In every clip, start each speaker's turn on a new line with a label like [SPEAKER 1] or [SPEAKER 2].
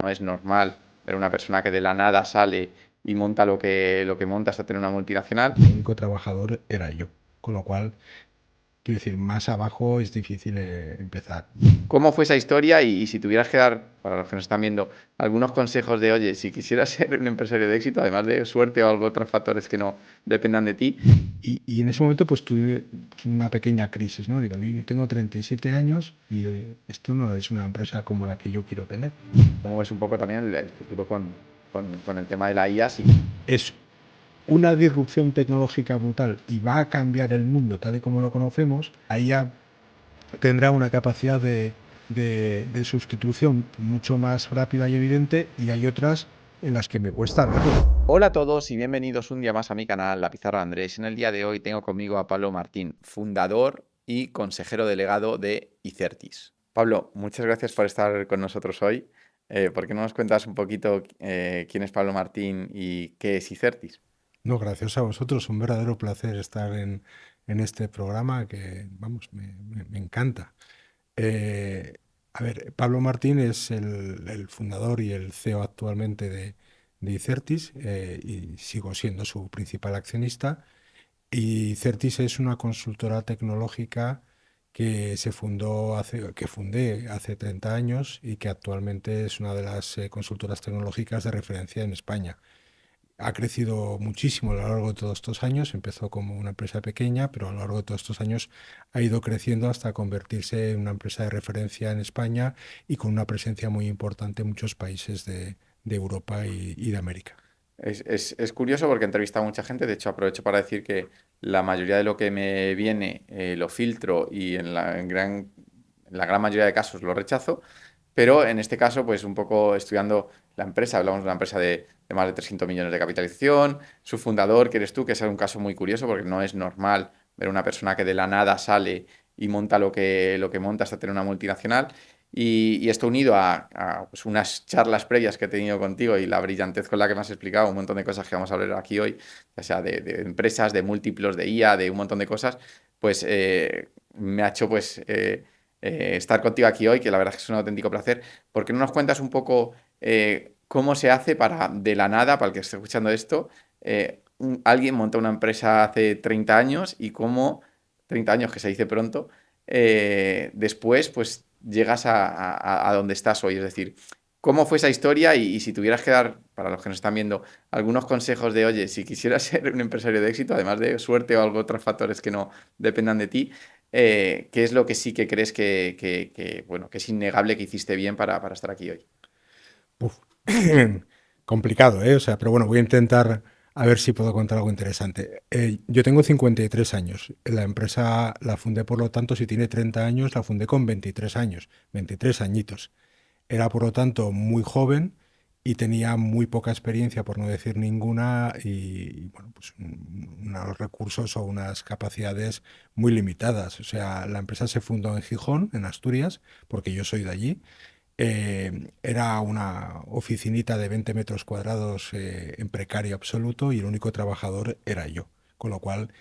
[SPEAKER 1] No es normal ver una persona que de la nada sale y monta lo que monta hasta tener una multinacional.
[SPEAKER 2] El único trabajador era yo, con lo cual, quiero decir, más abajo es difícil empezar.
[SPEAKER 1] ¿Cómo fue esa historia? Y si tuvieras que dar, para los que nos están viendo, algunos consejos de, oye, si quisieras ser un empresario de éxito, además de suerte o algo, otros factores que no dependan de ti.
[SPEAKER 2] Y en ese momento pues tuve una pequeña crisis, ¿no? Digo, yo tengo 37 años y esto no es una empresa como la que yo quiero tener.
[SPEAKER 1] ¿Cómo es un poco también el futuro con el tema de la IA? Sí.
[SPEAKER 2] Es una disrupción tecnológica brutal y va a cambiar el mundo tal y como lo conocemos. Ahí ya tendrá una capacidad de sustitución mucho más rápida y evidente, y hay otras en las que me cuesta verlo.
[SPEAKER 1] Hola a todos y bienvenidos un día más a mi canal, La Pizarra de Andrés. En el día de hoy tengo conmigo a Pablo Martín, fundador y consejero delegado de Icertis. Pablo, muchas gracias por estar con nosotros hoy. ¿Por qué no nos cuentas un poquito quién es Pablo Martín y qué es Icertis?
[SPEAKER 2] No, gracias a vosotros, un verdadero placer estar en este programa que, vamos, me encanta. Eh, a ver, Pablo Martín es el fundador y el CEO actualmente de Icertis, y sigo siendo su principal accionista. Y Certis es una consultora tecnológica que fundé hace 30 años y que actualmente es una de las consultoras tecnológicas de referencia en España. Ha crecido muchísimo a lo largo de todos estos años. Empezó como una empresa pequeña, pero a lo largo de todos estos años ha ido creciendo hasta convertirse en una empresa de referencia en España y con una presencia muy importante en muchos países de Europa y de América.
[SPEAKER 1] Es curioso porque he entrevistado a mucha gente, de hecho aprovecho para decir que la mayoría de lo que me viene lo filtro y en la gran mayoría de casos lo rechazo, pero en este caso pues un poco estudiando la empresa, hablamos de una empresa de más de 300 millones de capitalización, su fundador, que eres tú, que es un caso muy curioso porque no es normal ver una persona que de la nada sale y monta lo que monta hasta tener una multinacional. Y esto unido pues, unas charlas previas que he tenido contigo y la brillantez con la que me has explicado un montón de cosas que vamos a hablar aquí hoy, ya sea de empresas, de múltiplos, de IA, de un montón de cosas, pues me ha hecho pues estar contigo aquí hoy, que la verdad es que es un auténtico placer. ¿Por qué no nos cuentas un poco cómo se hace para, de la nada, para el que esté escuchando esto, alguien monta una empresa hace 30 años y cómo, 30 años que se dice pronto, después pues llegas a donde estás hoy. Es decir, ¿cómo fue esa historia? Y si tuvieras que dar, para los que nos están viendo, algunos consejos de, oye, si quisieras ser un empresario de éxito, además de suerte o algo, otros factores que no dependan de ti, ¿qué es lo que sí que crees bueno, que es innegable que hiciste bien para estar aquí hoy?
[SPEAKER 2] Uf. Complicado, ¿eh? O sea, pero bueno, voy a intentar a ver si puedo contar algo interesante. Yo tengo 53 años. La empresa la fundé, por lo tanto, si tiene 30 años, la fundé con 23 años, 23 añitos. Era, por lo tanto, muy joven y tenía muy poca experiencia, por no decir ninguna, bueno, pues unos recursos o unas capacidades muy limitadas. O sea, la empresa se fundó en Gijón, en Asturias, porque yo soy de allí. Era una oficinita de 20 metros cuadrados, en precario absoluto, y el único trabajador era yo. Con lo cual,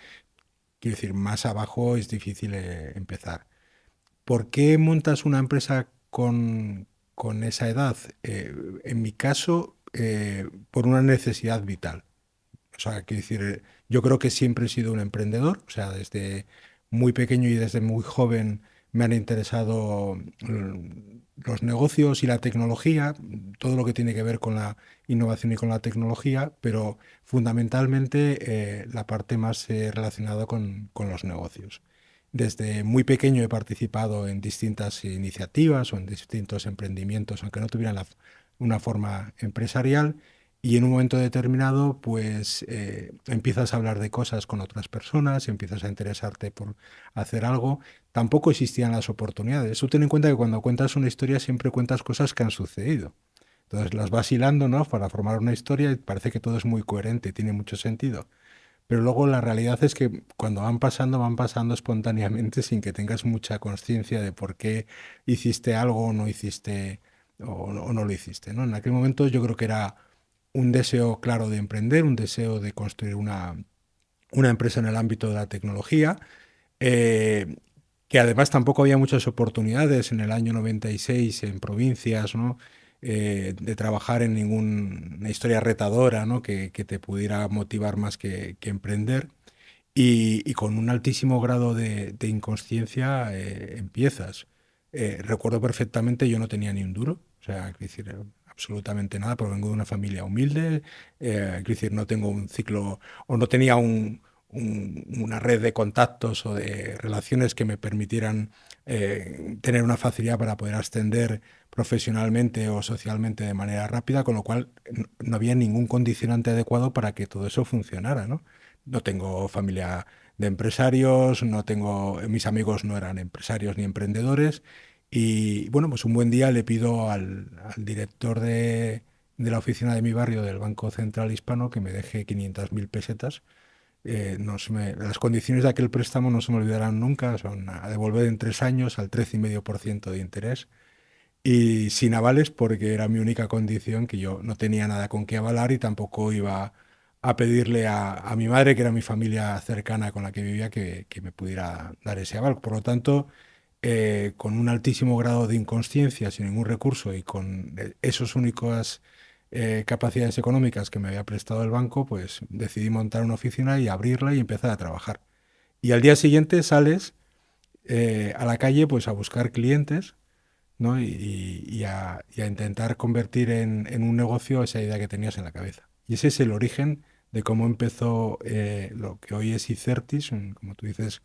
[SPEAKER 2] quiero decir, más abajo es difícil empezar. ¿Por qué montas una empresa con esa edad? En mi caso, por una necesidad vital. O sea, quiero decir, yo creo que siempre he sido un emprendedor. O sea, desde muy pequeño y desde muy joven me han interesado los negocios y la tecnología, todo lo que tiene que ver con la innovación y con la tecnología, pero fundamentalmente la parte más relacionada con los negocios. Desde muy pequeño he participado en distintas iniciativas o en distintos emprendimientos, aunque no tuvieran una forma empresarial, y en un momento determinado, pues empiezas a hablar de cosas con otras personas, empiezas a interesarte por hacer algo. Tampoco existían las oportunidades. Tú ten en cuenta que cuando cuentas una historia siempre cuentas cosas que han sucedido. Entonces las vas hilando, ¿no? Para formar una historia y parece que todo es muy coherente, tiene mucho sentido. Pero luego la realidad es que cuando van pasando espontáneamente sin que tengas mucha conciencia de por qué hiciste algo o no hiciste o no lo hiciste, ¿no? En aquel momento yo creo que era un deseo claro de emprender, un deseo de construir una empresa en el ámbito de la tecnología, eh, que además tampoco había muchas oportunidades en el año 96 en provincias, ¿no? de trabajar en ninguna historia retadora, ¿no? Que te pudiera motivar más que emprender. Y con un altísimo grado de inconsciencia empiezas. Recuerdo perfectamente, yo no tenía ni un duro, o sea, es decir, absolutamente nada, porque vengo de una familia humilde, es decir, no tengo un ciclo, o no tenía una red de contactos o de relaciones que me permitieran tener una facilidad para poder ascender profesionalmente o socialmente de manera rápida, con lo cual no había ningún condicionante adecuado para que todo eso funcionara, ¿no? No tengo familia de empresarios, no tengo, mis amigos no eran empresarios ni emprendedores. Y bueno, pues un buen día le pido al director de la oficina de mi barrio del Banco Central Hispano que me deje 500.000 pesetas. Las condiciones de aquel préstamo no se me olvidarán nunca, son a devolver en 3 años al 13,5% de interés y sin avales porque era mi única condición, que yo no tenía nada con qué avalar y tampoco iba a pedirle a mi madre, que era mi familia cercana con la que vivía, que me pudiera dar ese aval. Por lo tanto, con un altísimo grado de inconsciencia, sin ningún recurso y con esos únicas capacidades económicas que me había prestado el banco, pues decidí montar una oficina y abrirla y empezar a trabajar. Y al día siguiente sales a la calle pues a buscar clientes, ¿no? Y a intentar convertir en un negocio esa idea que tenías en la cabeza. Y ese es el origen de cómo empezó lo que hoy es Icertis, como tú dices,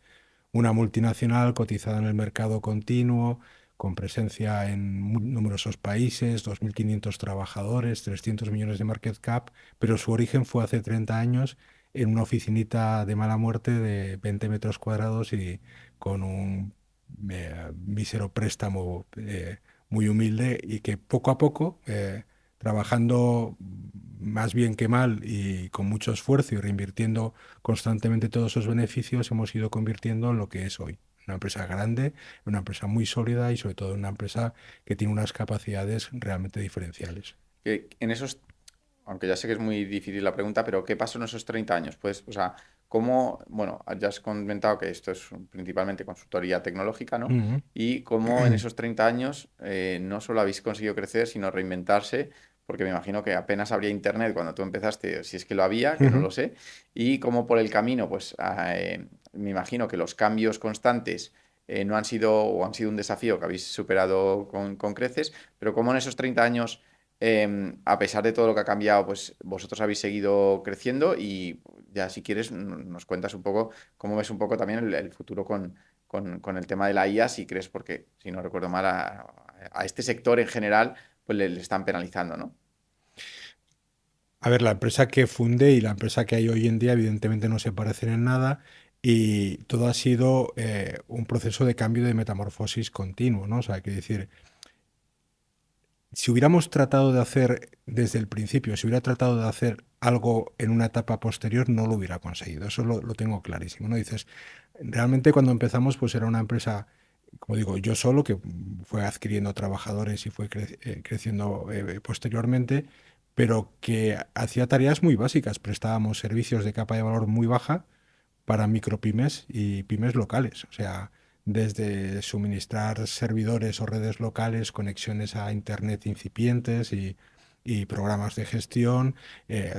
[SPEAKER 2] una multinacional cotizada en el mercado continuo, con presencia en numerosos países, 2.500 trabajadores, 300 millones de market cap, pero su origen fue hace 30 años en una oficinita de mala muerte de 20 metros cuadrados y con un mísero préstamo muy humilde y que poco a poco, trabajando más bien que mal y con mucho esfuerzo y reinvirtiendo constantemente todos esos beneficios, hemos ido convirtiendo en lo que es hoy. Una empresa grande, una empresa muy sólida y sobre todo una empresa que tiene unas capacidades realmente diferenciales.
[SPEAKER 1] Que en esos, aunque ya sé que es muy difícil la pregunta, pero ¿qué pasó en esos 30 años? Pues, o sea, ¿cómo, bueno, ya has comentado que esto es principalmente consultoría tecnológica, ¿no?
[SPEAKER 2] Ujú.
[SPEAKER 1] Y cómo en esos 30 años no solo habéis conseguido crecer, sino reinventarse, porque me imagino que apenas habría internet cuando tú empezaste, si es que lo había, que no
[SPEAKER 2] Ujú.
[SPEAKER 1] lo sé, y cómo por el camino, pues me imagino que los cambios constantes no han sido, o han sido un desafío que habéis superado con creces, pero cómo en esos 30 años a pesar de todo lo que ha cambiado, pues vosotros habéis seguido creciendo y ya si quieres nos cuentas un poco cómo ves un poco también el futuro con el tema de la IA, si crees, porque si no recuerdo mal, a este sector en general, pues le están penalizando, ¿no?
[SPEAKER 2] A ver, la empresa que fundé y la empresa que hay hoy en día evidentemente no se parecen en nada y todo ha sido un proceso de cambio de metamorfosis continuo, ¿no? O sea, quiero decir, si hubiéramos tratado de hacer desde el principio, si hubiera tratado de hacer algo en una etapa posterior, no lo hubiera conseguido. Eso lo tengo clarísimo, ¿no? Dices, realmente cuando empezamos, pues era una empresa, como digo, yo solo, que fue adquiriendo trabajadores y fue creciendo posteriormente, pero que hacía tareas muy básicas. Prestábamos servicios de capa de valor muy baja para micropymes y pymes locales. O sea, desde suministrar servidores o redes locales, conexiones a Internet incipientes y programas de gestión,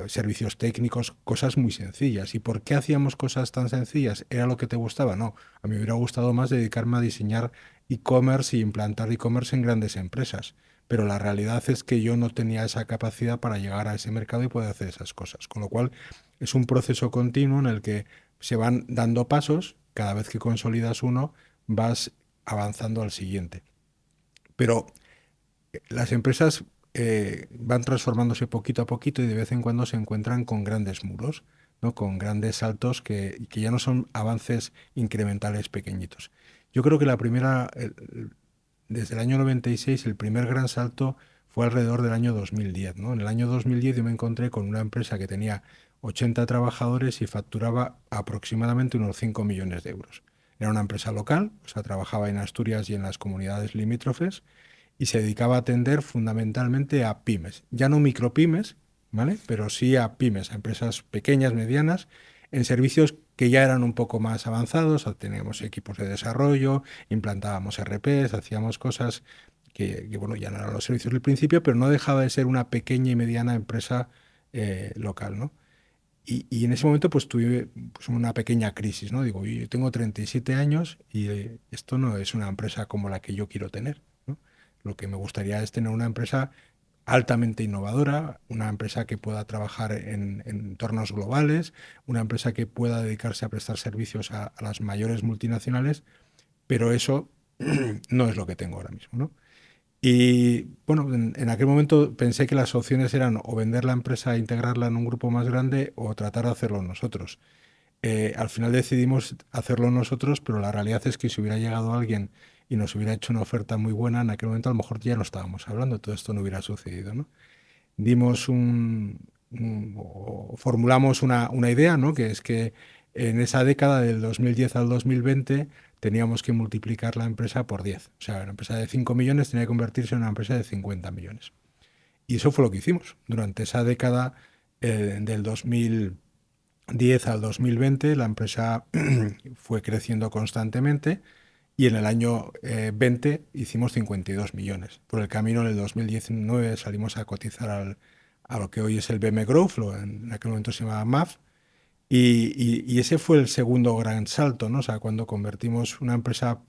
[SPEAKER 2] servicios técnicos, cosas muy sencillas. ¿Y por qué hacíamos cosas tan sencillas? ¿Era lo que te gustaba? No, a mí me hubiera gustado más dedicarme a diseñar e-commerce y implantar e-commerce en grandes empresas. Pero la realidad es que yo no tenía esa capacidad para llegar a ese mercado y poder hacer esas cosas. Con lo cual, es un proceso continuo en el que se van dando pasos, cada vez que consolidas uno, vas avanzando al siguiente. Pero las empresas van transformándose poquito a poquito y de vez en cuando se encuentran con grandes muros, ¿no? Con grandes saltos que ya no son avances incrementales pequeñitos. Yo creo que desde el año 96, el primer gran salto fue alrededor del año 2010, ¿no? En el año 2010 yo me encontré con una empresa que tenía 80 trabajadores y facturaba aproximadamente unos 5 millones de euros. Era una empresa local, o sea, trabajaba en Asturias y en las comunidades limítrofes y se dedicaba a atender fundamentalmente a pymes, ya no micropymes, ¿vale? Pero sí a pymes, a empresas pequeñas, medianas, en servicios que ya eran un poco más avanzados, teníamos equipos de desarrollo, implantábamos RPs, hacíamos cosas bueno, ya no eran los servicios del principio, pero no dejaba de ser una pequeña y mediana empresa local, ¿no? Y en ese momento pues tuve pues, una pequeña crisis, ¿no? Digo, yo tengo 37 años y esto no es una empresa como la que yo quiero tener, ¿no? Lo que me gustaría es tener una empresa altamente innovadora, una empresa que pueda trabajar en entornos globales, una empresa que pueda dedicarse a prestar servicios a las mayores multinacionales, pero eso no es lo que tengo ahora mismo, ¿no? Y bueno, en aquel momento pensé que las opciones eran o vender la empresa e integrarla en un grupo más grande o tratar de hacerlo nosotros. Al final decidimos hacerlo nosotros, pero la realidad es que si hubiera llegado alguien y nos hubiera hecho una oferta muy buena, en aquel momento a lo mejor ya no estábamos hablando, todo esto no hubiera sucedido, ¿no? Dimos o formulamos una idea, ¿no? Que es que en esa década del 2010 al 2020 teníamos que multiplicar la empresa por 10. O sea, una empresa de 5 millones tenía que convertirse en una empresa de 50 millones. Y eso fue lo que hicimos. Durante esa década del 2010 al 2020, la empresa fue creciendo constantemente y en el año 20 hicimos 52 millones. Por el camino, en el 2019 salimos a cotizar a lo que hoy es el BM Growth, en aquel momento se llamaba MAF, y ese fue el segundo gran salto, ¿no? O sea, cuando convertimos una empresa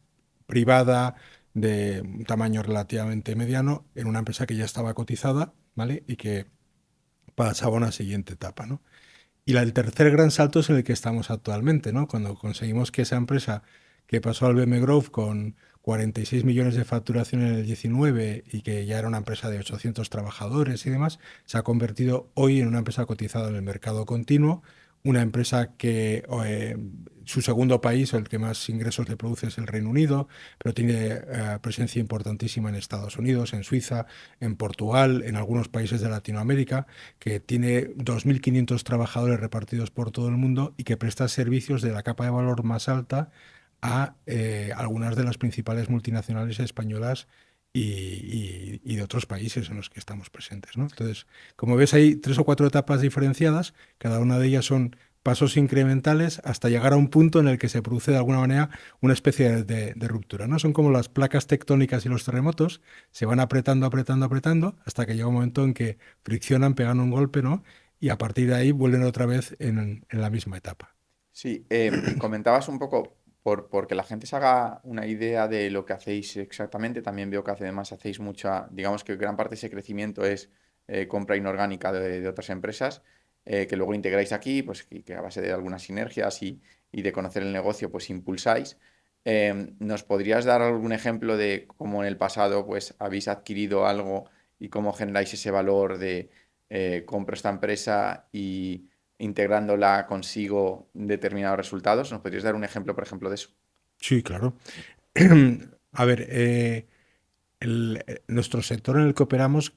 [SPEAKER 2] privada de un tamaño relativamente mediano en una empresa que ya estaba cotizada, ¿vale? Y que pasaba a una siguiente etapa, ¿no? Y el tercer gran salto es en el que estamos actualmente, ¿no? Cuando conseguimos que esa empresa que pasó al BM Growth con 46 millones de facturación en el 19 y que ya era una empresa de 800 trabajadores y demás, se ha convertido hoy en una empresa cotizada en el mercado continuo, una empresa que su segundo país, o el que más ingresos le produce, es el Reino Unido, pero tiene presencia importantísima en Estados Unidos, en Suiza, en Portugal, en algunos países de Latinoamérica, que tiene 2.500 trabajadores repartidos por todo el mundo y que presta servicios de la capa de valor más alta a algunas de las principales multinacionales españolas y de otros países en los que estamos presentes, ¿no? Entonces, como ves, hay 3 o 4 etapas diferenciadas, cada una de ellas son pasos incrementales hasta llegar a un punto en el que se produce de alguna manera una especie de ruptura, ¿no? Son como las placas tectónicas y los terremotos, se van apretando, apretando, apretando, hasta que llega un momento en que friccionan, pegan un golpe, ¿no? Y a partir de ahí vuelven otra vez en la misma etapa.
[SPEAKER 1] Sí, comentabas un poco, porque la gente se haga una idea de lo que hacéis exactamente, también veo que además hacéis mucha, digamos que gran parte de ese crecimiento es compra inorgánica de otras empresas, que luego integráis aquí, pues que a base de algunas sinergias y de conocer el negocio, pues impulsáis. ¿Nos podrías dar algún ejemplo de cómo en el pasado pues habéis adquirido algo y cómo generáis ese valor de compro esta empresa y integrándola consigo determinados resultados? ¿Nos podrías dar un ejemplo, por ejemplo, de eso?
[SPEAKER 2] Sí, claro. A ver, nuestro sector en el que operamos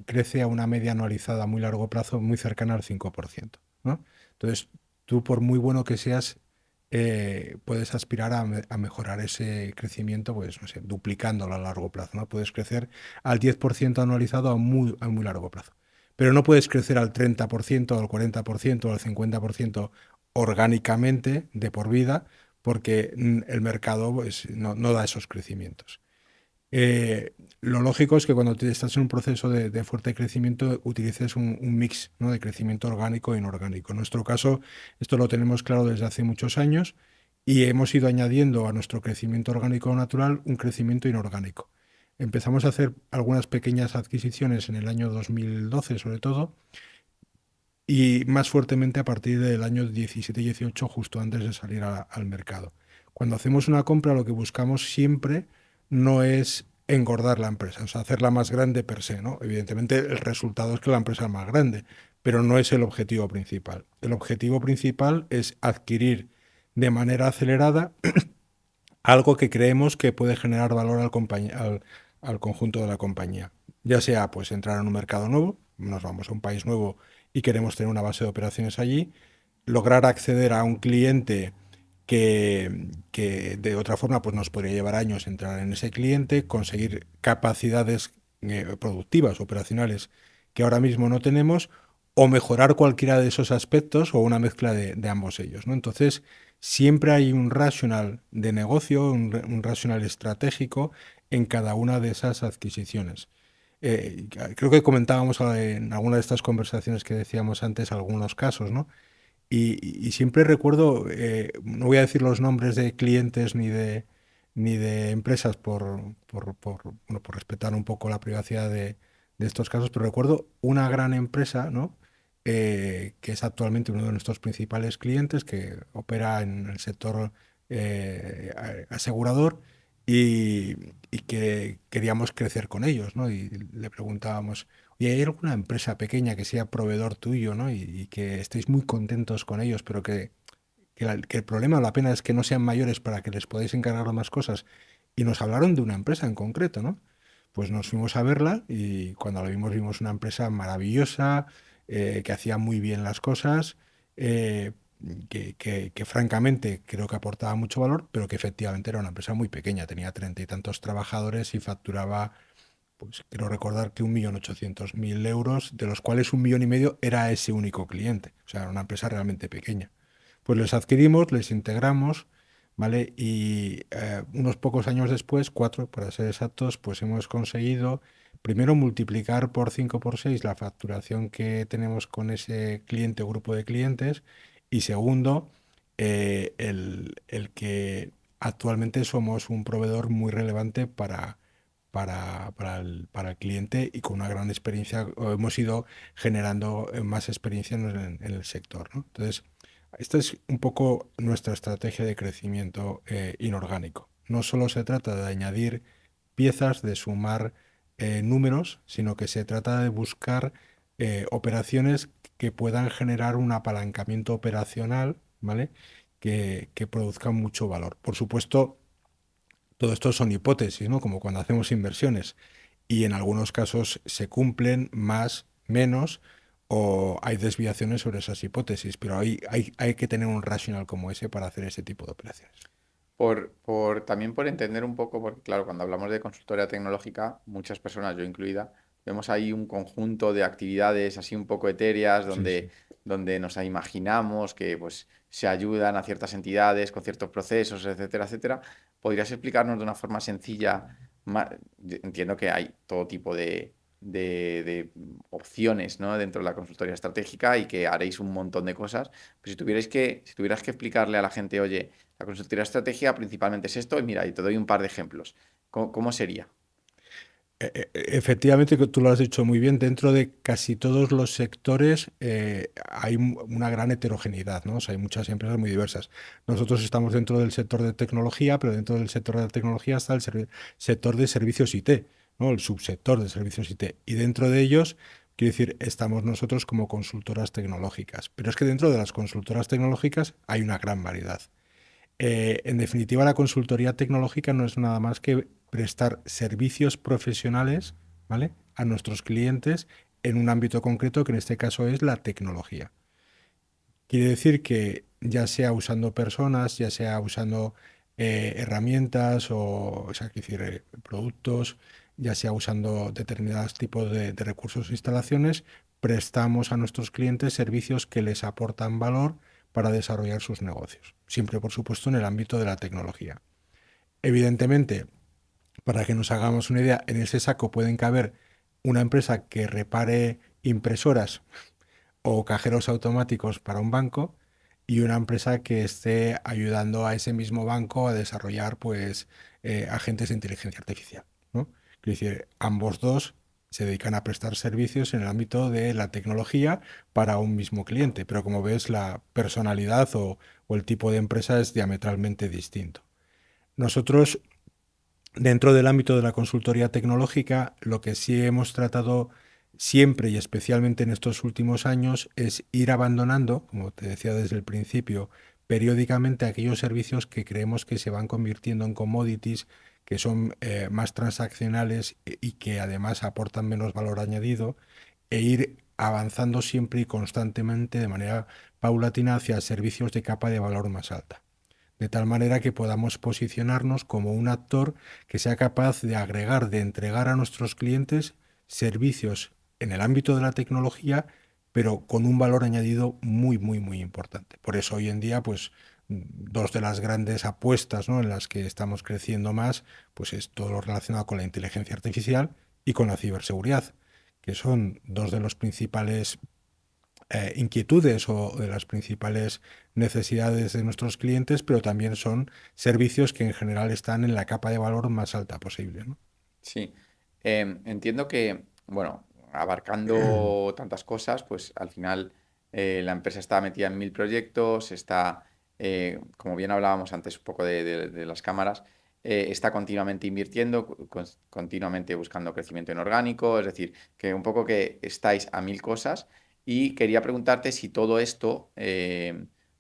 [SPEAKER 2] crece a una media anualizada a muy largo plazo muy cercana al 5%, ¿no? Entonces, tú por muy bueno que seas, puedes aspirar a mejorar ese crecimiento, pues, no sé, duplicándolo a largo plazo, ¿no? Puedes crecer al 10% anualizado a muy largo plazo. Pero no puedes crecer al 30%, al 40%, al 50% orgánicamente de por vida, porque el mercado pues, no da esos crecimientos. Lo lógico es que cuando estás en un proceso de fuerte crecimiento utilices un mix, ¿no? De crecimiento orgánico e inorgánico. En nuestro caso, esto lo tenemos claro desde hace muchos años y hemos ido añadiendo a nuestro crecimiento orgánico natural un crecimiento inorgánico. Empezamos a hacer algunas pequeñas adquisiciones en el año 2012, sobre todo, y más fuertemente a partir del año 17-18, justo antes de salir al mercado. Cuando hacemos una compra, lo que buscamos siempre no es engordar la empresa, o sea, hacerla más grande per se, ¿no? Evidentemente, el resultado es que la empresa es más grande, pero no es el objetivo principal. El objetivo principal es adquirir de manera acelerada algo que creemos que puede generar valor al conjunto de la compañía. Ya sea pues entrar en un mercado nuevo, nos vamos a un país nuevo y queremos tener una base de operaciones allí, lograr acceder a un cliente que de otra forma pues nos podría llevar años entrar en ese cliente, conseguir capacidades productivas, operacionales que ahora mismo no tenemos, o mejorar cualquiera de esos aspectos o una mezcla de ambos ellos, ¿no? Entonces, siempre hay un racional de negocio, un racional estratégico en cada una de esas adquisiciones. Creo que comentábamos en alguna de estas conversaciones que decíamos antes algunos casos, ¿no? Y siempre recuerdo, no voy a decir los nombres de clientes ni de empresas bueno, por respetar un poco la privacidad de estos casos, pero recuerdo una gran empresa, ¿no? Que es actualmente uno de nuestros principales clientes, que opera en el sector asegurador y, y que queríamos crecer con ellos, ¿no? Y le preguntábamos, oye, ¿hay alguna empresa pequeña que sea proveedor tuyo, ¿no? Y que estéis muy contentos con ellos, pero que el problema o la pena es que no sean mayores para que les podáis encargar más cosas? Y nos hablaron de una empresa en concreto, ¿no? Pues nos fuimos a verla y cuando la vimos, vimos una empresa maravillosa, que hacía muy bien las cosas, eh, que francamente creo que aportaba mucho valor, pero que efectivamente era una empresa muy pequeña, tenía 30 y tantos trabajadores y facturaba, pues quiero recordar que 1.800.000 euros, de los cuales 1,5 millones era ese único cliente. O sea, era una empresa realmente pequeña. Pues les adquirimos, les integramos, ¿vale? Y unos pocos años después, 4 para ser exactos, pues hemos conseguido primero multiplicar por 5 por 6 la facturación que tenemos con ese cliente o grupo de clientes, y segundo, el que actualmente somos un proveedor muy relevante para el cliente y con una gran experiencia, o hemos ido generando más experiencia en el sector, ¿no? Entonces, esta es un poco nuestra estrategia de crecimiento inorgánico. No solo se trata de añadir piezas, de sumar números, sino que se trata de buscar operaciones que puedan generar un apalancamiento operacional, ¿vale? Que produzcan mucho valor. Por supuesto, todo esto son hipótesis, ¿no? Como cuando hacemos inversiones. Y en algunos casos se cumplen más, menos, o hay desviaciones sobre esas hipótesis, pero hay que tener un racional como ese para hacer ese tipo de operaciones.
[SPEAKER 1] También por entender un poco, porque claro, cuando hablamos de consultoría tecnológica, muchas personas, yo incluida, vemos ahí un conjunto de actividades así un poco etéreas
[SPEAKER 2] Sí,
[SPEAKER 1] donde,
[SPEAKER 2] sí.
[SPEAKER 1] donde nos imaginamos que pues, se ayudan a ciertas entidades con ciertos procesos, etcétera, etcétera. ¿Podrías explicarnos de una forma sencilla? Yo entiendo que hay todo tipo de opciones, ¿no? Dentro de la consultoría estratégica y que haréis un montón de cosas. Pero si tuvieras que explicarle a la gente, oye, la consultoría de estrategia principalmente es esto, y mira, y te doy un par de ejemplos. ¿Cómo sería?
[SPEAKER 2] Efectivamente, que tú lo has dicho muy bien, dentro de casi todos los sectores hay una gran heterogeneidad, ¿no? O sea, hay muchas empresas muy diversas. Nosotros estamos dentro del sector de tecnología, pero dentro del sector de la tecnología está el sector de servicios IT, ¿no? El subsector de servicios IT. Y dentro de ellos, quiero decir, estamos nosotros como consultoras tecnológicas. Pero es que dentro de las consultoras tecnológicas hay una gran variedad. En definitiva, la consultoría tecnológica no es nada más que prestar servicios profesionales, ¿vale? A nuestros clientes en un ámbito concreto, que en este caso es la tecnología. Quiere decir que ya sea usando personas, ya sea usando herramientas o sea, quiero decir, productos, ya sea usando determinados tipos de recursos e instalaciones, prestamos a nuestros clientes servicios que les aportan valor para desarrollar sus negocios. Siempre, por supuesto, en el ámbito de la tecnología. Evidentemente, para que nos hagamos una idea, en ese saco pueden caber una empresa que repare impresoras o cajeros automáticos para un banco, y una empresa que esté ayudando a ese mismo banco a desarrollar pues agentes de inteligencia artificial, ¿no? Quiero decir, ambos dos se dedican a prestar servicios en el ámbito de la tecnología para un mismo cliente, pero como ves, la personalidad o el tipo de empresa es diametralmente distinto. Nosotros, dentro del ámbito de la consultoría tecnológica, lo que sí hemos tratado siempre y especialmente en estos últimos años es ir abandonando, como te decía desde el principio, periódicamente aquellos servicios que creemos que se van convirtiendo en commodities, que son más transaccionales y que además aportan menos valor añadido, e ir avanzando siempre y constantemente de manera paulatina hacia servicios de capa de valor más alta, de tal manera que podamos posicionarnos como un actor que sea capaz de agregar, de entregar a nuestros clientes servicios en el ámbito de la tecnología, pero con un valor añadido muy, muy, muy importante. Por eso hoy en día, pues dos de las grandes apuestas, ¿no?, en las que estamos creciendo más, pues es todo lo relacionado con la inteligencia artificial y con la ciberseguridad, que son dos de los principales inquietudes o de las principales necesidades de nuestros clientes, pero también son servicios que en general están en la capa de valor más alta posible, ¿no?
[SPEAKER 1] Sí. Entiendo que, bueno, abarcando tantas cosas, pues al final la empresa está metida en 1000 proyectos, está, como bien hablábamos antes un poco de las cámaras, está continuamente invirtiendo, continuamente buscando crecimiento inorgánico, es decir, que un poco que estáis a 1000 cosas y quería preguntarte si todo esto,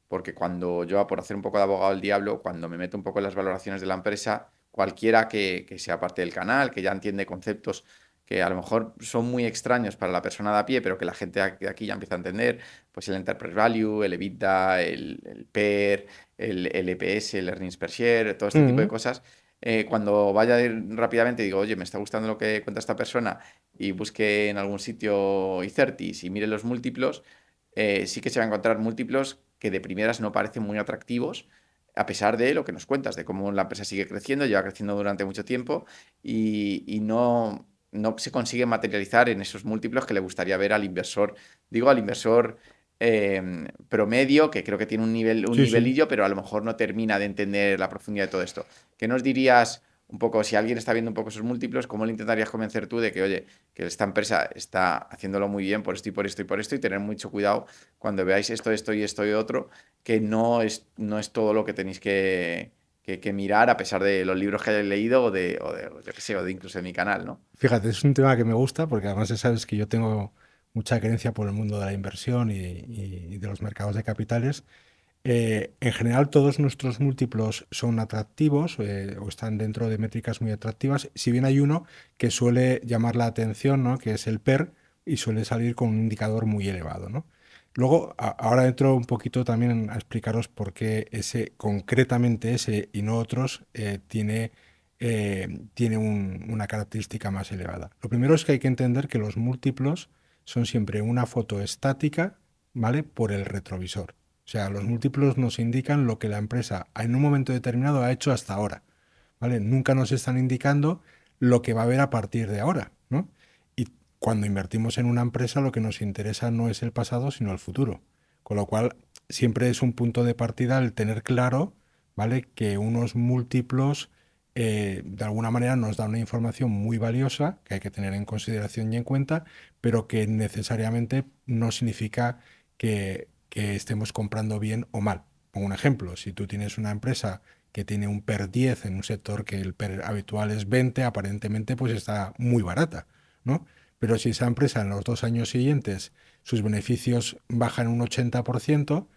[SPEAKER 1] porque cuando yo, por hacer un poco de abogado del diablo, cuando me meto un poco en las valoraciones de la empresa, cualquiera que sea parte del canal, que ya entiende conceptos que a lo mejor son muy extraños para la persona de a pie, pero que la gente de aquí ya empieza a entender, pues el Enterprise Value, el EBITDA, el PER, el EPS, el Earnings Per Share, todo este tipo de
[SPEAKER 2] Mm.
[SPEAKER 1] cosas. Cuando vaya a ir rápidamente digo, oye, me está gustando lo que cuenta esta persona y busque en algún sitio Icertis y mire los múltiplos, sí que se va a encontrar múltiplos que de primeras no parecen muy atractivos, a pesar de lo que nos cuentas, de cómo la empresa sigue creciendo, lleva creciendo durante mucho tiempo y no se consigue materializar en esos múltiplos que le gustaría ver al inversor. Digo al inversor promedio, que creo que tiene un
[SPEAKER 2] Sí, sí.
[SPEAKER 1] nivelillo, pero a lo mejor no termina de entender la profundidad de todo esto. ¿Qué nos dirías un poco, si alguien está viendo un poco esos múltiplos, cómo le intentarías convencer tú de que, oye, que esta empresa está haciéndolo muy bien por esto y por esto y por esto, y tener mucho cuidado cuando veáis esto y esto y otro, que no es todo lo que tenéis que mirar a pesar de los libros que hayáis leído o yo qué sé, o de incluso de mi canal, ¿no?
[SPEAKER 2] Fíjate, es un tema que me gusta porque además ya sabes que yo tengo mucha creencia por el mundo de la inversión y de los mercados de capitales. En general, todos nuestros múltiplos son atractivos o están dentro de métricas muy atractivas, si bien hay uno que suele llamar la atención, ¿no?, que es el PER, y suele salir con un indicador muy elevado, ¿no? Luego, ahora entro un poquito también a explicaros por qué ese, concretamente ese y no otros, tiene una característica más elevada. Lo primero es que hay que entender que los múltiplos son siempre una foto estática, ¿vale?, por el retrovisor. O sea, los múltiplos nos indican lo que la empresa en un momento determinado ha hecho hasta ahora, ¿vale? Nunca nos están indicando lo que va a haber a partir de ahora, ¿no? Y cuando invertimos en una empresa, lo que nos interesa no es el pasado, sino el futuro. Con lo cual, siempre es un punto de partida el tener claro, ¿vale?, que unos múltiplos de alguna manera nos dan una información muy valiosa que hay que tener en consideración y en cuenta, pero que necesariamente no significa que estemos comprando bien o mal. Pongo un ejemplo, si tú tienes una empresa que tiene un PER 10 en un sector que el PER habitual es 20, aparentemente pues está muy barata, ¿no? Pero si esa empresa en los 2 años siguientes sus beneficios bajan un 80%,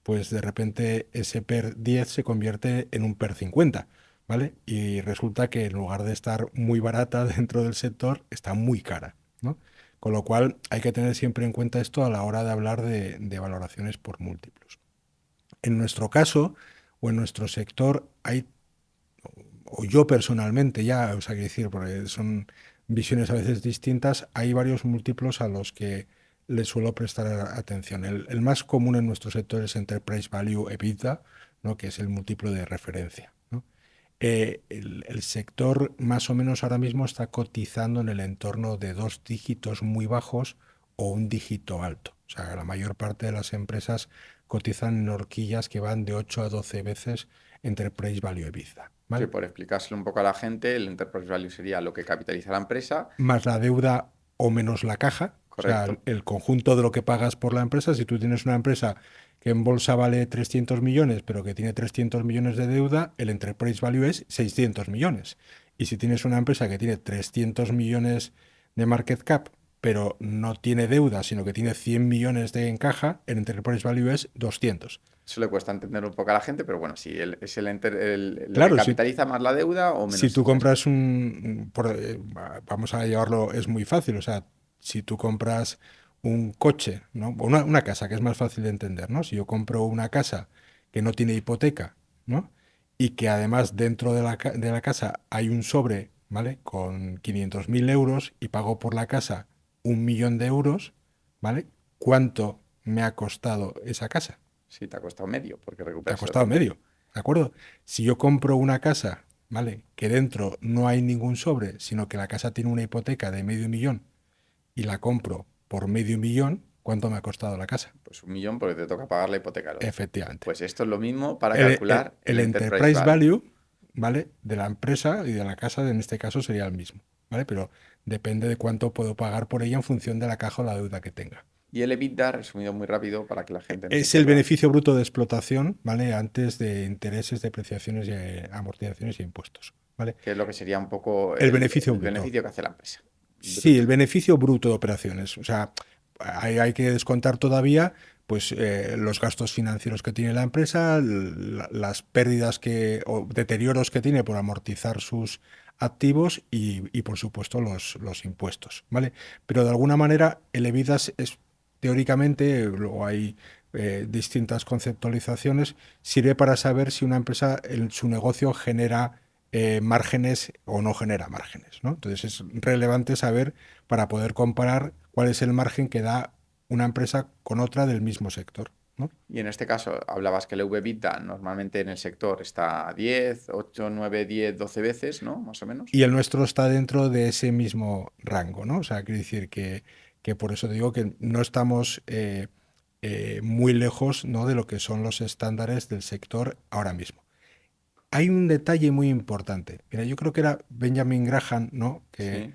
[SPEAKER 2] pues de repente ese PER 10 se convierte en un PER 50, ¿vale? Y resulta que en lugar de estar muy barata dentro del sector, está muy cara, ¿no? Con lo cual hay que tener siempre en cuenta esto a la hora de hablar de valoraciones por múltiplos. En nuestro caso o en nuestro sector hay, o yo personalmente ya, o sea, que decir, porque son visiones a veces distintas, hay varios múltiplos a los que le suelo prestar atención. El más común en nuestro sector es Enterprise Value EBITDA, ¿no?, que es el múltiplo de referencia, ¿no? El sector más o menos ahora mismo está cotizando en el entorno de 2 dígitos muy bajos o un dígito alto. O sea, la mayor parte de las empresas cotizan en horquillas que van de 8 a 12 veces Enterprise Value EBITDA,
[SPEAKER 1] Sí,
[SPEAKER 2] ¿vale?
[SPEAKER 1] por explicárselo un poco a la gente, el Enterprise Value sería lo que capitaliza la empresa,
[SPEAKER 2] Más la deuda o menos la caja, o sea,
[SPEAKER 1] correcto.
[SPEAKER 2] el conjunto de lo que pagas por la empresa. Si tú tienes una empresa que en bolsa vale 300 millones, pero que tiene 300 millones de deuda, el enterprise value es 600 millones. Y si tienes una empresa que tiene 300 millones de market cap, pero no tiene deuda, sino que tiene 100 millones de en caja, el enterprise value es 200.
[SPEAKER 1] Eso le cuesta entender un poco a la gente, pero bueno, sí, es lo que
[SPEAKER 2] Claro,
[SPEAKER 1] capitaliza más la deuda o
[SPEAKER 2] si
[SPEAKER 1] menos
[SPEAKER 2] tú
[SPEAKER 1] es eso.
[SPEAKER 2] compras vamos a llevarlo, es muy fácil, o sea, si tú compras un coche, ¿no?, o una casa, que es más fácil de entender, ¿no? Si yo compro una casa que no tiene hipoteca, ¿no?, y que además dentro de la casa hay un sobre, ¿vale?, con 500.000 euros y pago por la casa 1 millón de euros, ¿vale? ¿Cuánto me ha costado esa casa?
[SPEAKER 1] Sí, te ha costado medio, porque
[SPEAKER 2] te ha
[SPEAKER 1] recuperas el
[SPEAKER 2] costado
[SPEAKER 1] otro medio.
[SPEAKER 2] medio, ¿de acuerdo? Si yo compro una casa, ¿vale? Que dentro no hay ningún sobre, sino que la casa tiene una hipoteca de medio millón y la compro por medio millón, ¿cuánto me ha costado la casa?
[SPEAKER 1] Pues 1 millón porque te toca pagar la hipoteca al otro.
[SPEAKER 2] Efectivamente.
[SPEAKER 1] Pues esto es lo mismo para
[SPEAKER 2] El, el-
[SPEAKER 1] calcular
[SPEAKER 2] el
[SPEAKER 1] el enterprise
[SPEAKER 2] enterprise
[SPEAKER 1] value.
[SPEAKER 2] value, ¿vale? De la empresa y de la casa, en este caso, sería el mismo, ¿vale? Pero depende de cuánto puedo pagar por ella en función de la caja o la deuda que tenga.
[SPEAKER 1] Y el EBITDA, resumido muy rápido para que la gente no se
[SPEAKER 2] Es el
[SPEAKER 1] pierda,
[SPEAKER 2] beneficio bruto de explotación, ¿vale? Antes de intereses, depreciaciones, amortizaciones e impuestos, ¿vale?
[SPEAKER 1] que es lo que sería un poco
[SPEAKER 2] El
[SPEAKER 1] el,
[SPEAKER 2] beneficio
[SPEAKER 1] el
[SPEAKER 2] bruto.
[SPEAKER 1] beneficio que hace la empresa.
[SPEAKER 2] Sí,
[SPEAKER 1] Bruto.
[SPEAKER 2] el beneficio bruto de operaciones. O sea, hay que descontar todavía pues, los gastos financieros que tiene la empresa, las pérdidas o deterioros que tiene por amortizar sus activos y, por supuesto, los impuestos, ¿vale? Pero de alguna manera el EBITDA teóricamente, luego hay distintas conceptualizaciones, sirve para saber si una empresa, su negocio genera márgenes o no genera márgenes, ¿no? Entonces es relevante saber para poder comparar cuál es el margen que da una empresa con otra del mismo sector, ¿no?
[SPEAKER 1] Y en este caso, hablabas que el EBITDA normalmente en el sector está a 10, 8, 9, 10, 12 veces, ¿no? Más o menos.
[SPEAKER 2] Y el nuestro está dentro de ese mismo rango, ¿no? O sea, quiere decir que por eso digo que no estamos muy lejos, ¿no?, de lo que son los estándares del sector ahora mismo. Hay un detalle muy importante. Mira, yo creo que era Benjamin Graham, ¿no? Que
[SPEAKER 1] Sí.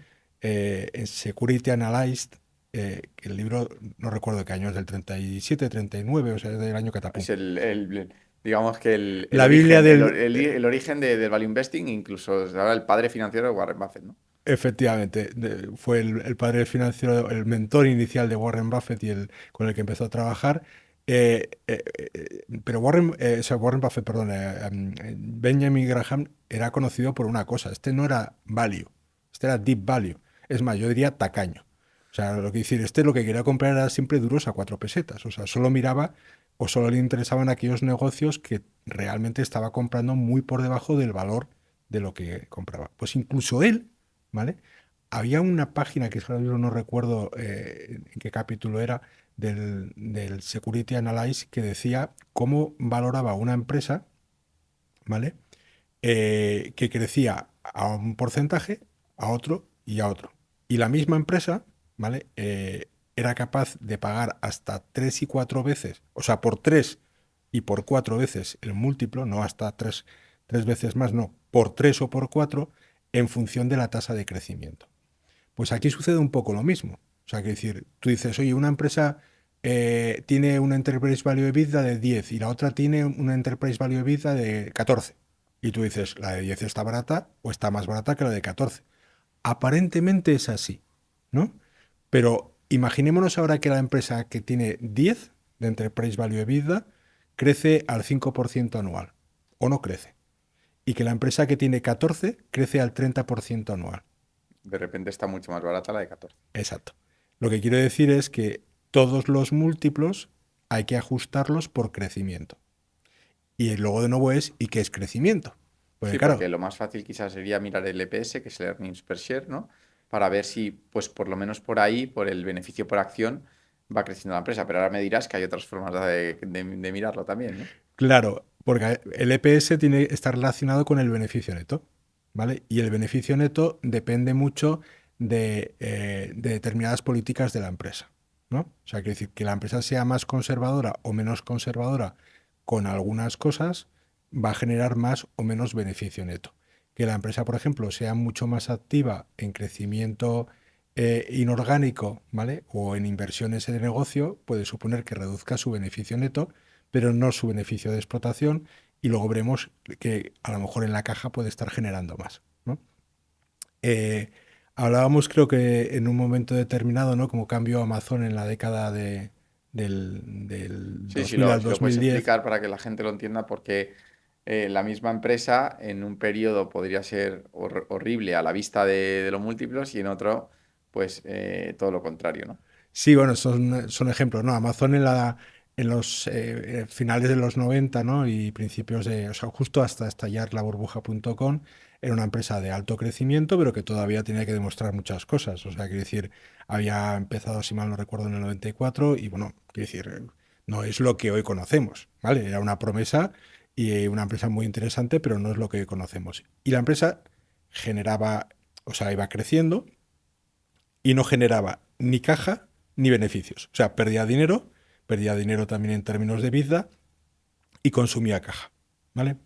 [SPEAKER 2] en Security Analyzed, que el libro, no recuerdo qué año es, del 37, 39, o sea, es del año
[SPEAKER 1] Es
[SPEAKER 2] catapum.
[SPEAKER 1] digamos que el
[SPEAKER 2] La Biblia
[SPEAKER 1] origen,
[SPEAKER 2] del...
[SPEAKER 1] el origen del value investing, incluso ahora el padre financiero de Warren Buffett, ¿no?
[SPEAKER 2] Efectivamente, fue el padre financiero, el mentor inicial de Warren Buffett y el con el que empezó a trabajar. Pero o sea, Warren Buffett, perdón, Benjamin Graham era conocido por una cosa. Este no era value, este era deep value. Es más, yo diría tacaño. O sea, lo que decir, este lo que quería comprar era siempre duros a 4 pesetas. O sea, solo miraba o solo le interesaban aquellos negocios que realmente estaba comprando muy por debajo del valor de lo que compraba. Pues incluso él, ¿vale? Había una página que ahora mismo no recuerdo en qué capítulo era del Security Analyze que decía cómo valoraba una empresa, ¿vale? Que crecía a un porcentaje, a otro y a otro. Y la misma empresa, ¿vale? Era capaz de pagar hasta 3 y 4 veces, o sea, por 3 y por 4 veces el múltiplo, no hasta tres veces más, no, por 3 o por 4, en función de la tasa de crecimiento. Pues aquí sucede un poco lo mismo. O sea, que decir, tú dices, oye, una empresa tiene una Enterprise Value EBITDA de 10 y la otra tiene una Enterprise Value EBITDA de 14. Y tú dices, la de 10 está barata o está más barata que la de 14. Aparentemente es así, ¿no? Pero imaginémonos ahora que la empresa que tiene 10 de Enterprise Value EBITDA crece al 5% anual, o no crece, y que la empresa que tiene 14 crece al 30% anual.
[SPEAKER 1] De repente está mucho más barata la de 14.
[SPEAKER 2] Exacto. Lo que quiero decir es que todos los múltiplos hay que ajustarlos por crecimiento. Y luego de nuevo ¿y qué es crecimiento? Porque
[SPEAKER 1] Sí,
[SPEAKER 2] claro,
[SPEAKER 1] porque lo más fácil quizás sería mirar el EPS, que es el Earnings per Share, ¿no? Para ver si, pues por lo menos por ahí, por el beneficio por acción, va creciendo la empresa. Pero ahora me dirás que hay otras formas de mirarlo también, ¿no?
[SPEAKER 2] claro, porque el EPS está relacionado con el beneficio neto, ¿vale? Y el beneficio neto depende mucho de determinadas políticas de la empresa, ¿no? O sea, quiere decir que la empresa sea más conservadora o menos conservadora con algunas cosas va a generar más o menos beneficio neto. Que la empresa, por ejemplo, sea mucho más activa en crecimiento inorgánico, ¿vale? O en inversiones en el negocio, puede suponer que reduzca su beneficio neto, pero no su beneficio de explotación, y luego veremos que a lo mejor en la caja puede estar generando más, ¿no? Eh, Hablábamos, creo que en un momento determinado, ¿no? Como cambió Amazon en la década del
[SPEAKER 1] Sí, sí,
[SPEAKER 2] 2000 al
[SPEAKER 1] si lo puedes
[SPEAKER 2] 2010.
[SPEAKER 1] explicar para que la gente lo entienda, porque la misma empresa en un periodo podría ser horrible a la vista de los múltiplos y en otro, pues todo lo contrario, ¿no?
[SPEAKER 2] Sí, bueno, son ejemplos, ¿no? Amazon en los finales de los 90, ¿no? Y principios o sea, justo hasta estallar la burbuja.com, era una empresa de alto crecimiento, pero que todavía tenía que demostrar muchas cosas. O sea, quiero decir, había empezado, si mal no recuerdo, en el 94 y bueno, quiero decir, No es lo que hoy conocemos, ¿vale? Era una promesa y una empresa muy interesante, pero no es lo que hoy conocemos. Y la empresa generaba, o sea, iba creciendo y no generaba ni caja ni beneficios. O sea, perdía dinero también en términos de vida y consumía caja, ¿vale?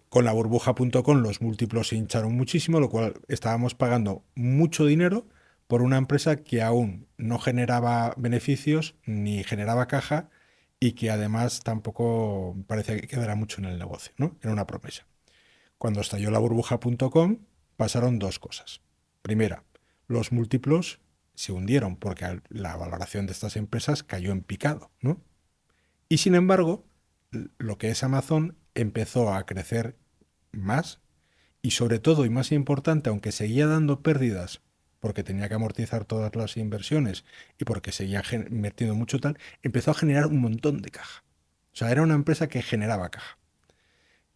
[SPEAKER 2] Con la burbuja.com los múltiplos se hincharon muchísimo, lo cual estábamos pagando mucho dinero por una empresa que aún no generaba beneficios ni generaba caja y que además tampoco parecía que quedara mucho en el negocio, ¿no? Era una promesa. Cuando estalló la burbuja.com pasaron dos cosas. Primera, los múltiplos se hundieron porque la valoración de estas empresas cayó en picado, ¿no? Y sin embargo, lo que es Amazon empezó a crecer más y sobre todo y más importante, aunque seguía dando pérdidas porque tenía que amortizar todas las inversiones y porque seguía invirtiendo mucho tal, empezó a generar un montón de caja. O sea, era una empresa que generaba caja.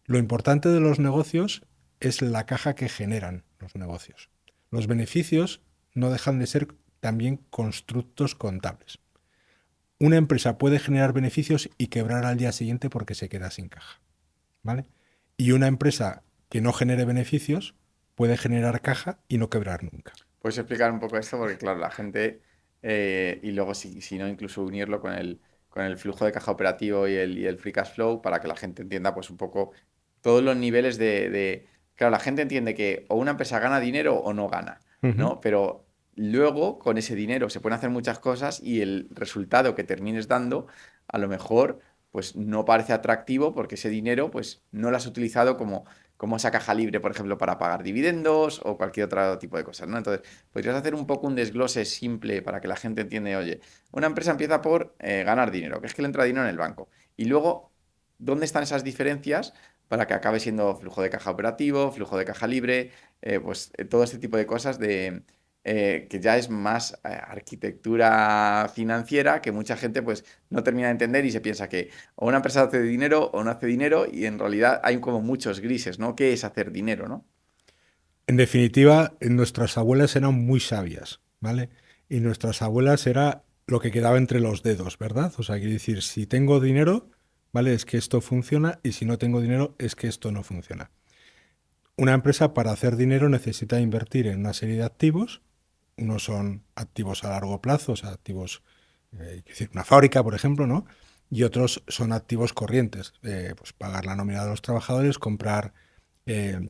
[SPEAKER 2] Lo importante de los negocios es la caja que generan los negocios. Los beneficios no dejan de ser también constructos contables. Una empresa puede generar beneficios y quebrar al día siguiente porque se queda sin caja, ¿vale? Y una empresa que no genere beneficios puede generar caja y no quebrar nunca.
[SPEAKER 1] ¿Puedes explicar un poco esto? Porque claro, la gente, y luego si no, incluso unirlo con el flujo de caja operativo y el free cash flow para que la gente entienda pues un poco todos los niveles Claro, la gente entiende que o una empresa gana dinero o no gana,
[SPEAKER 2] Ujú.
[SPEAKER 1] ¿no? Pero luego con ese dinero se pueden hacer muchas cosas y el resultado que termines dando a lo mejor pues no parece atractivo porque ese dinero pues no lo has utilizado como esa caja libre, por ejemplo, para pagar dividendos o cualquier otro tipo de cosas, ¿no? Entonces, podrías hacer un poco un desglose simple para que la gente entienda, oye, una empresa empieza por ganar dinero, que es que le entra dinero en el banco. Y luego, ¿dónde están esas diferencias para que acabe siendo flujo de caja operativo, flujo de caja libre, todo este tipo de cosas que ya es más arquitectura financiera que mucha gente pues no termina de entender y se piensa que o una empresa hace dinero o no hace dinero y en realidad hay como muchos grises, ¿no? ¿Qué es hacer dinero, no?
[SPEAKER 2] En definitiva, nuestras abuelas eran muy sabias, ¿vale? Y nuestras abuelas era lo que quedaba entre los dedos, ¿verdad? O sea, quiere decir, si tengo dinero, ¿vale? Es que esto funciona y si no tengo dinero, es que esto no funciona. Una empresa para hacer dinero necesita invertir en una serie de activos. Unos son activos a largo plazo, o sea, activos, es decir, una fábrica, por ejemplo, ¿no? Y otros son activos corrientes, pues pagar la nómina de los trabajadores, comprar eh,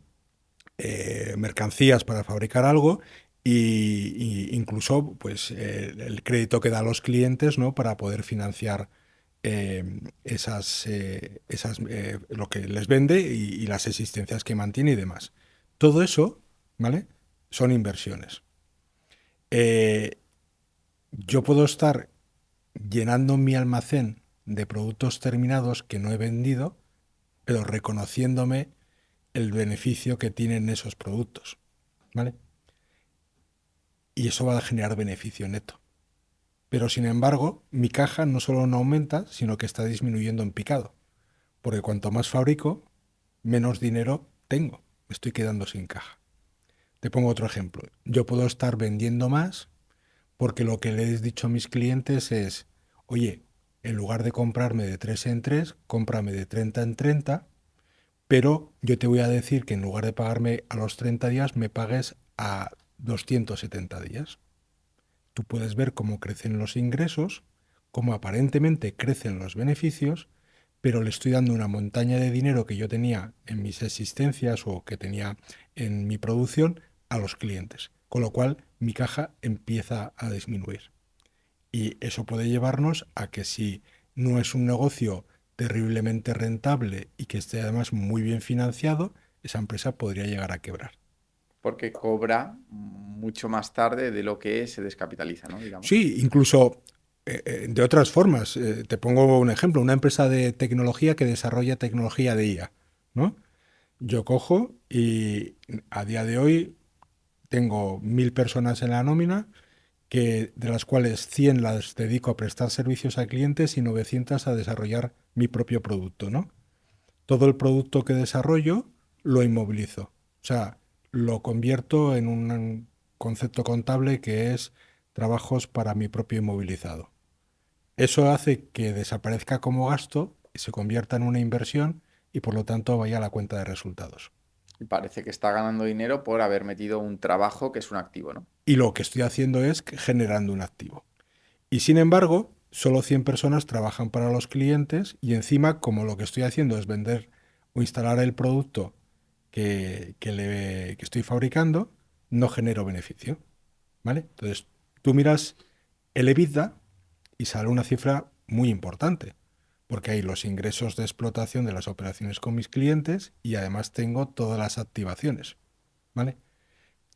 [SPEAKER 2] mercancías para fabricar algo y incluso pues el crédito que da a los clientes, ¿no? Para poder financiar lo que les vende y las existencias que mantiene y demás. Todo eso, ¿vale? Son inversiones. Eh, yo puedo estar llenando mi almacén de productos terminados que no he vendido, pero reconociéndome el beneficio que tienen esos productos, ¿vale? Y eso va a generar beneficio neto. Pero sin embargo, mi caja no solo no aumenta, sino que está disminuyendo en picado. Porque cuanto más fabrico, menos dinero tengo. Me estoy quedando sin caja. Te pongo otro ejemplo. Yo puedo estar vendiendo más porque lo que le he dicho a mis clientes es, oye, en lugar de comprarme de 3 en 3, cómprame de 30 en 30, pero yo te voy a decir que en lugar de pagarme a los 30 días, me pagues a 270 días. Tú puedes ver cómo crecen los ingresos, cómo aparentemente crecen los beneficios, pero le estoy dando una montaña de dinero que yo tenía en mis existencias o que tenía en mi producción a los clientes, con lo cual mi caja empieza a disminuir. Y eso puede llevarnos a que si no es un negocio terriblemente rentable y que esté además muy bien financiado, esa empresa podría llegar a quebrar.
[SPEAKER 1] Porque cobra mucho más tarde de lo que se descapitaliza, ¿no? Digamos.
[SPEAKER 2] Sí, incluso de otras formas. Te pongo un ejemplo, una empresa de tecnología que desarrolla tecnología de IA, ¿no? Yo cojo y a día de hoy tengo 1.000 personas en la nómina, de las cuales 100 las dedico a prestar servicios a clientes y 900 a desarrollar mi propio producto, ¿no? Todo el producto que desarrollo lo inmovilizo. O sea, lo convierto en un concepto contable que es trabajos para mi propio inmovilizado. Eso hace que desaparezca como gasto y se convierta en una inversión y por lo tanto vaya a la cuenta de resultados.
[SPEAKER 1] Y parece que está ganando dinero por haber metido un trabajo que es un activo, ¿no?
[SPEAKER 2] Y lo que estoy haciendo es generando un activo. Y sin embargo, solo 100 personas trabajan para los clientes y encima, como lo que estoy haciendo es vender o instalar el producto que estoy fabricando, no genero beneficio. ¿Vale? Entonces, tú miras el EBITDA y sale una cifra muy importante, porque hay los ingresos de explotación de las operaciones con mis clientes y además tengo todas las activaciones. ¿Vale?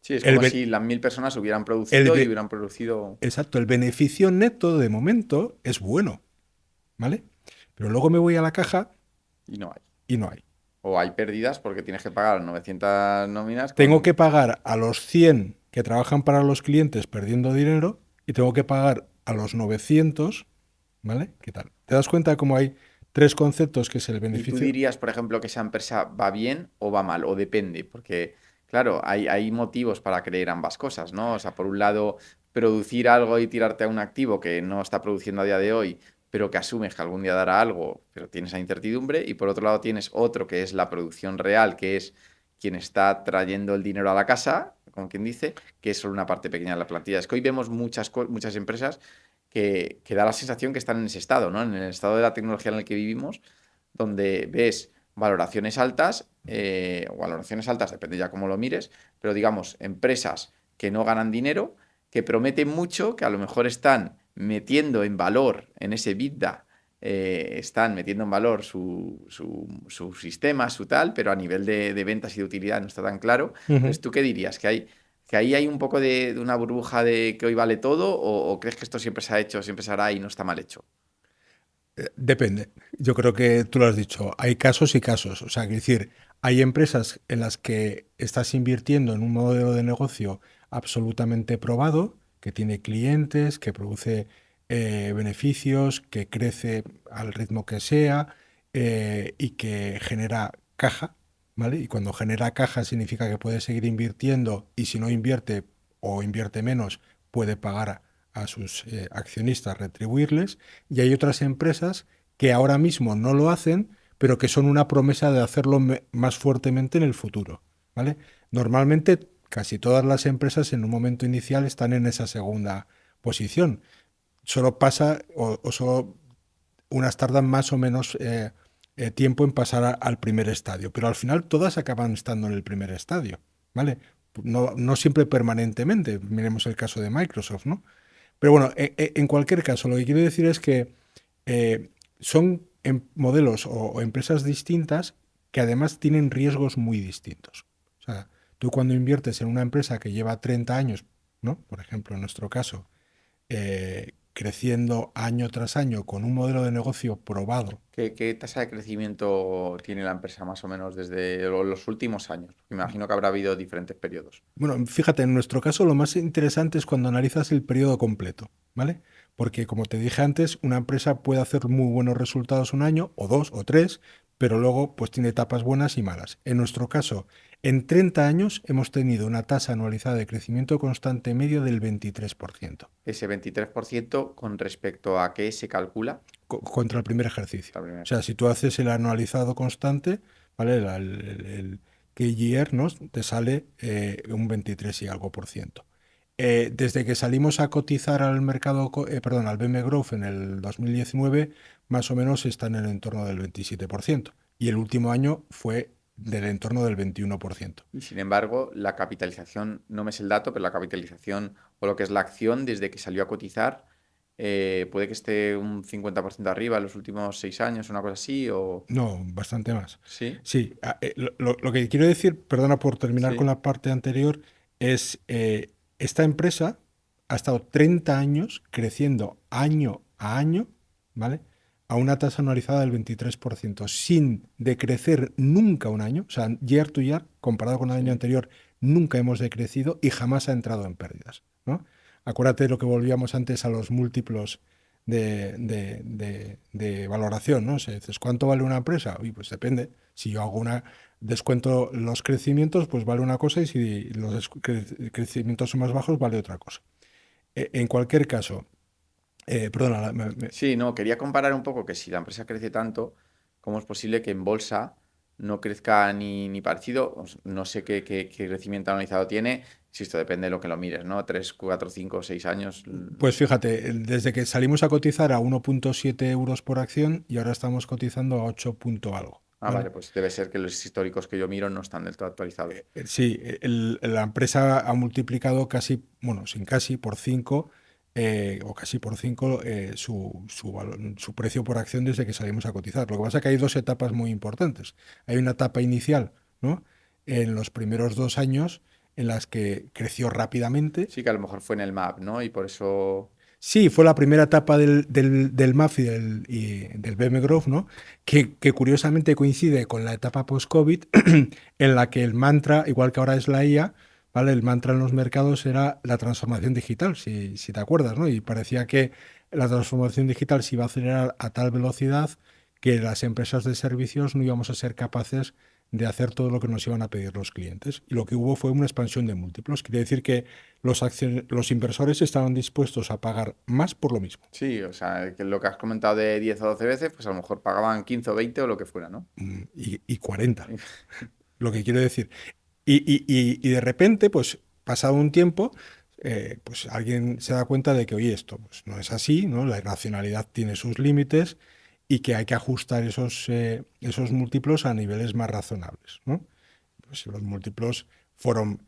[SPEAKER 1] Sí, es
[SPEAKER 2] El,
[SPEAKER 1] como
[SPEAKER 2] be-
[SPEAKER 1] si las 1000 personas hubieran
[SPEAKER 2] el
[SPEAKER 1] producido y
[SPEAKER 2] be-
[SPEAKER 1] hubieran producido
[SPEAKER 2] exacto, el beneficio neto de momento es bueno. ¿Vale? Pero luego me voy a la caja
[SPEAKER 1] y no hay.
[SPEAKER 2] y no hay.
[SPEAKER 1] O hay pérdidas porque tienes que pagar 900 nóminas
[SPEAKER 2] Tengo
[SPEAKER 1] con...
[SPEAKER 2] que pagar a los 100 que trabajan para los clientes perdiendo dinero y tengo que pagar a los 900. ¿Vale? ¿Qué tal? ¿Te das cuenta cómo hay tres conceptos que es el
[SPEAKER 1] ¿Y tú
[SPEAKER 2] beneficio?
[SPEAKER 1] dirías, por ejemplo, que esa empresa va bien o va mal? O depende, porque, claro, hay motivos para creer ambas cosas, ¿no? O sea, por un lado, producir algo y tirarte a un activo que no está produciendo a día de hoy, pero que asumes que algún día dará algo, pero tienes esa incertidumbre. Y por otro lado, tienes otro que es la producción real, que es quien está trayendo el dinero a la casa, como quien dice, que es solo una parte pequeña de la plantilla. Es que hoy vemos muchas empresas que da la sensación que están en ese estado, ¿no? En el estado de la tecnología en el que vivimos donde ves valoraciones altas, depende ya cómo lo mires, pero digamos, empresas que no ganan dinero, que prometen mucho, que a lo mejor están metiendo en valor en ese EBITDA, están metiendo en valor su sistema, su tal, pero a nivel de ventas y de utilidad no está tan claro.
[SPEAKER 2] Ujú.
[SPEAKER 1] Entonces, ¿tú qué dirías? ¿Que ahí hay un poco de una burbuja de que hoy vale todo o crees que esto siempre se ha hecho, siempre se hará y no está mal hecho?
[SPEAKER 2] Depende. Yo creo que tú lo has dicho. Hay casos y casos. O sea, es decir, hay empresas en las que estás invirtiendo en un modelo de negocio absolutamente probado, que tiene clientes, que produce beneficios, que crece al ritmo que sea y que genera caja, ¿vale? Y cuando genera caja significa que puede seguir invirtiendo y si no invierte o invierte menos, puede pagar a sus accionistas, retribuirles. Y hay otras empresas que ahora mismo no lo hacen, pero que son una promesa de hacerlo más fuertemente en el futuro, ¿vale? Normalmente casi todas las empresas en un momento inicial están en esa segunda posición. Solo pasa o solo unas tardan más o menos tiempo en pasar al primer estadio, pero al final todas acaban estando en el primer estadio, ¿vale? No, no siempre permanentemente. Miremos el caso de Microsoft, ¿no? Pero bueno, en cualquier caso, lo que quiero decir es que son modelos o empresas distintas que además tienen riesgos muy distintos. O sea, tú cuando inviertes en una empresa que lleva 30 años, ¿no? Por ejemplo, en nuestro caso, creciendo año tras año con un modelo de negocio probado.
[SPEAKER 1] ¿Qué tasa de crecimiento tiene la empresa más o menos desde los últimos años? Me imagino que habrá habido diferentes periodos.
[SPEAKER 2] Bueno, fíjate, en nuestro caso lo más interesante es cuando analizas el periodo completo, ¿vale? Porque como te dije antes, una empresa puede hacer muy buenos resultados un año, o dos, o tres, pero luego pues tiene etapas buenas y malas. En nuestro caso, en 30 años hemos tenido una tasa anualizada de crecimiento constante medio del 23%,
[SPEAKER 1] Ese 23% con respecto a qué se calcula
[SPEAKER 2] contra el primer ejercicio.
[SPEAKER 1] la primera
[SPEAKER 2] O sea,
[SPEAKER 1] ejercicio.
[SPEAKER 2] si tú haces el anualizado constante, ¿vale? El KGR, ¿no? Te sale un 23 y algo por ciento. Desde que salimos a cotizar al mercado, perdón, al BM Growth en el 2019, más o menos está en el entorno del 27%. Y el último año fue del entorno del 21%.
[SPEAKER 1] Y sin embargo, la capitalización, no me sé el dato, pero la capitalización o lo que es la acción desde que salió a cotizar, puede que esté un 50% arriba en los últimos 6 años, una cosa así, o...
[SPEAKER 2] No, bastante más.
[SPEAKER 1] Sí,
[SPEAKER 2] Sí, lo que quiero decir, perdona por terminar con
[SPEAKER 1] sí.
[SPEAKER 2] la parte anterior, es esta empresa ha estado 30 años creciendo año a año, ¿vale? A una tasa anualizada del 23%, sin decrecer nunca un año, o sea, year to year, comparado con el año
[SPEAKER 1] Sí.
[SPEAKER 2] anterior, nunca hemos decrecido y jamás ha entrado en pérdidas, ¿no? Acuérdate de lo que volvíamos antes a los múltiplos de valoración, ¿no? Si dices, ¿cuánto vale una empresa? Uy, pues depende. Si yo hago una, descuento los crecimientos, pues vale una cosa y si los crecimientos son más bajos, vale otra cosa. En cualquier caso, Perdona,
[SPEAKER 1] Sí, no, quería comparar un poco que si la empresa crece tanto, ¿cómo es posible que en bolsa no crezca ni parecido? No sé qué crecimiento analizado tiene, si esto depende de lo que lo mires, ¿no? 3, 4, 5, 6 años.
[SPEAKER 2] pues fíjate, desde que salimos a cotizar a 1,7 euros por acción y ahora estamos cotizando a 8 punto algo,
[SPEAKER 1] Ah,
[SPEAKER 2] ¿vale?
[SPEAKER 1] vale, pues debe ser que los históricos que yo miro no están del todo actualizados.
[SPEAKER 2] Sí, la empresa ha multiplicado casi, bueno, sin casi, por 5 o casi por 5 su precio por acción desde que salimos a cotizar. Lo que pasa es que hay dos etapas muy importantes. Hay una etapa inicial, ¿no? En los primeros 2 años en las que creció rápidamente.
[SPEAKER 1] Sí, que a lo mejor fue en el map, ¿no? Y por eso.
[SPEAKER 2] Sí, fue la primera etapa del MAF y del BM Growth, ¿no? Que curiosamente coincide con la etapa post-COVID, en la que el mantra, igual que ahora es la IA, ¿vale? El mantra en los mercados era la transformación digital, si te acuerdas, ¿no? Y parecía que la transformación digital se iba a acelerar a tal velocidad que las empresas de servicios no íbamos a ser capaces de hacer todo lo que nos iban a pedir los clientes. Y lo que hubo fue una expansión de múltiplos. Quiere decir que los inversores estaban dispuestos a pagar más por lo mismo.
[SPEAKER 1] Sí, o sea, que lo que has comentado de 10 o 12 veces, pues a lo mejor pagaban 15 o 20 o lo que fuera, ¿no?
[SPEAKER 2] Y 40, lo que quiero decir. Y de repente, pues pasado un tiempo, pues alguien se da cuenta de que, oye, esto pues, no es así, ¿no? La irracionalidad tiene sus límites y que hay que ajustar esos múltiplos a niveles más razonables, ¿no? Pues los múltiplos fueron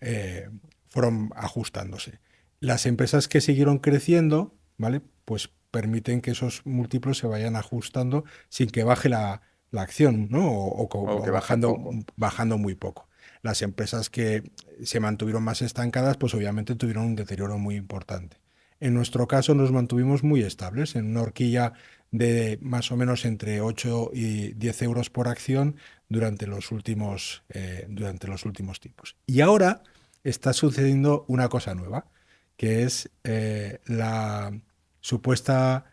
[SPEAKER 2] ajustándose. Las empresas que siguieron creciendo, ¿vale? Pues permiten que esos múltiplos se vayan ajustando sin que baje la acción, ¿no?
[SPEAKER 1] O
[SPEAKER 2] O
[SPEAKER 1] que baje poco.
[SPEAKER 2] bajando muy poco. Las empresas que se mantuvieron más estancadas, pues obviamente tuvieron un deterioro muy importante. En nuestro caso nos mantuvimos muy estables, en una horquilla de más o menos entre 8 y 10 euros por acción durante los últimos tiempos. Y ahora está sucediendo una cosa nueva, que es la supuesta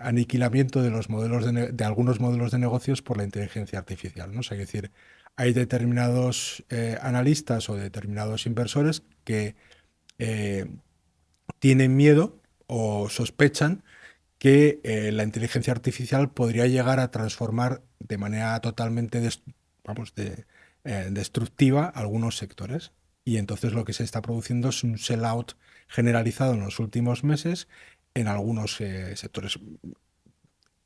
[SPEAKER 2] aniquilamiento de los modelos de algunos modelos de negocios por la inteligencia artificial, ¿no? O sea, es decir, hay determinados analistas o determinados inversores que eh, tienen miedo o sospechan que la inteligencia artificial podría llegar a transformar de manera totalmente vamos, destructiva algunos sectores. Y entonces lo que se está produciendo es un sell-out generalizado en los últimos meses en algunos sectores.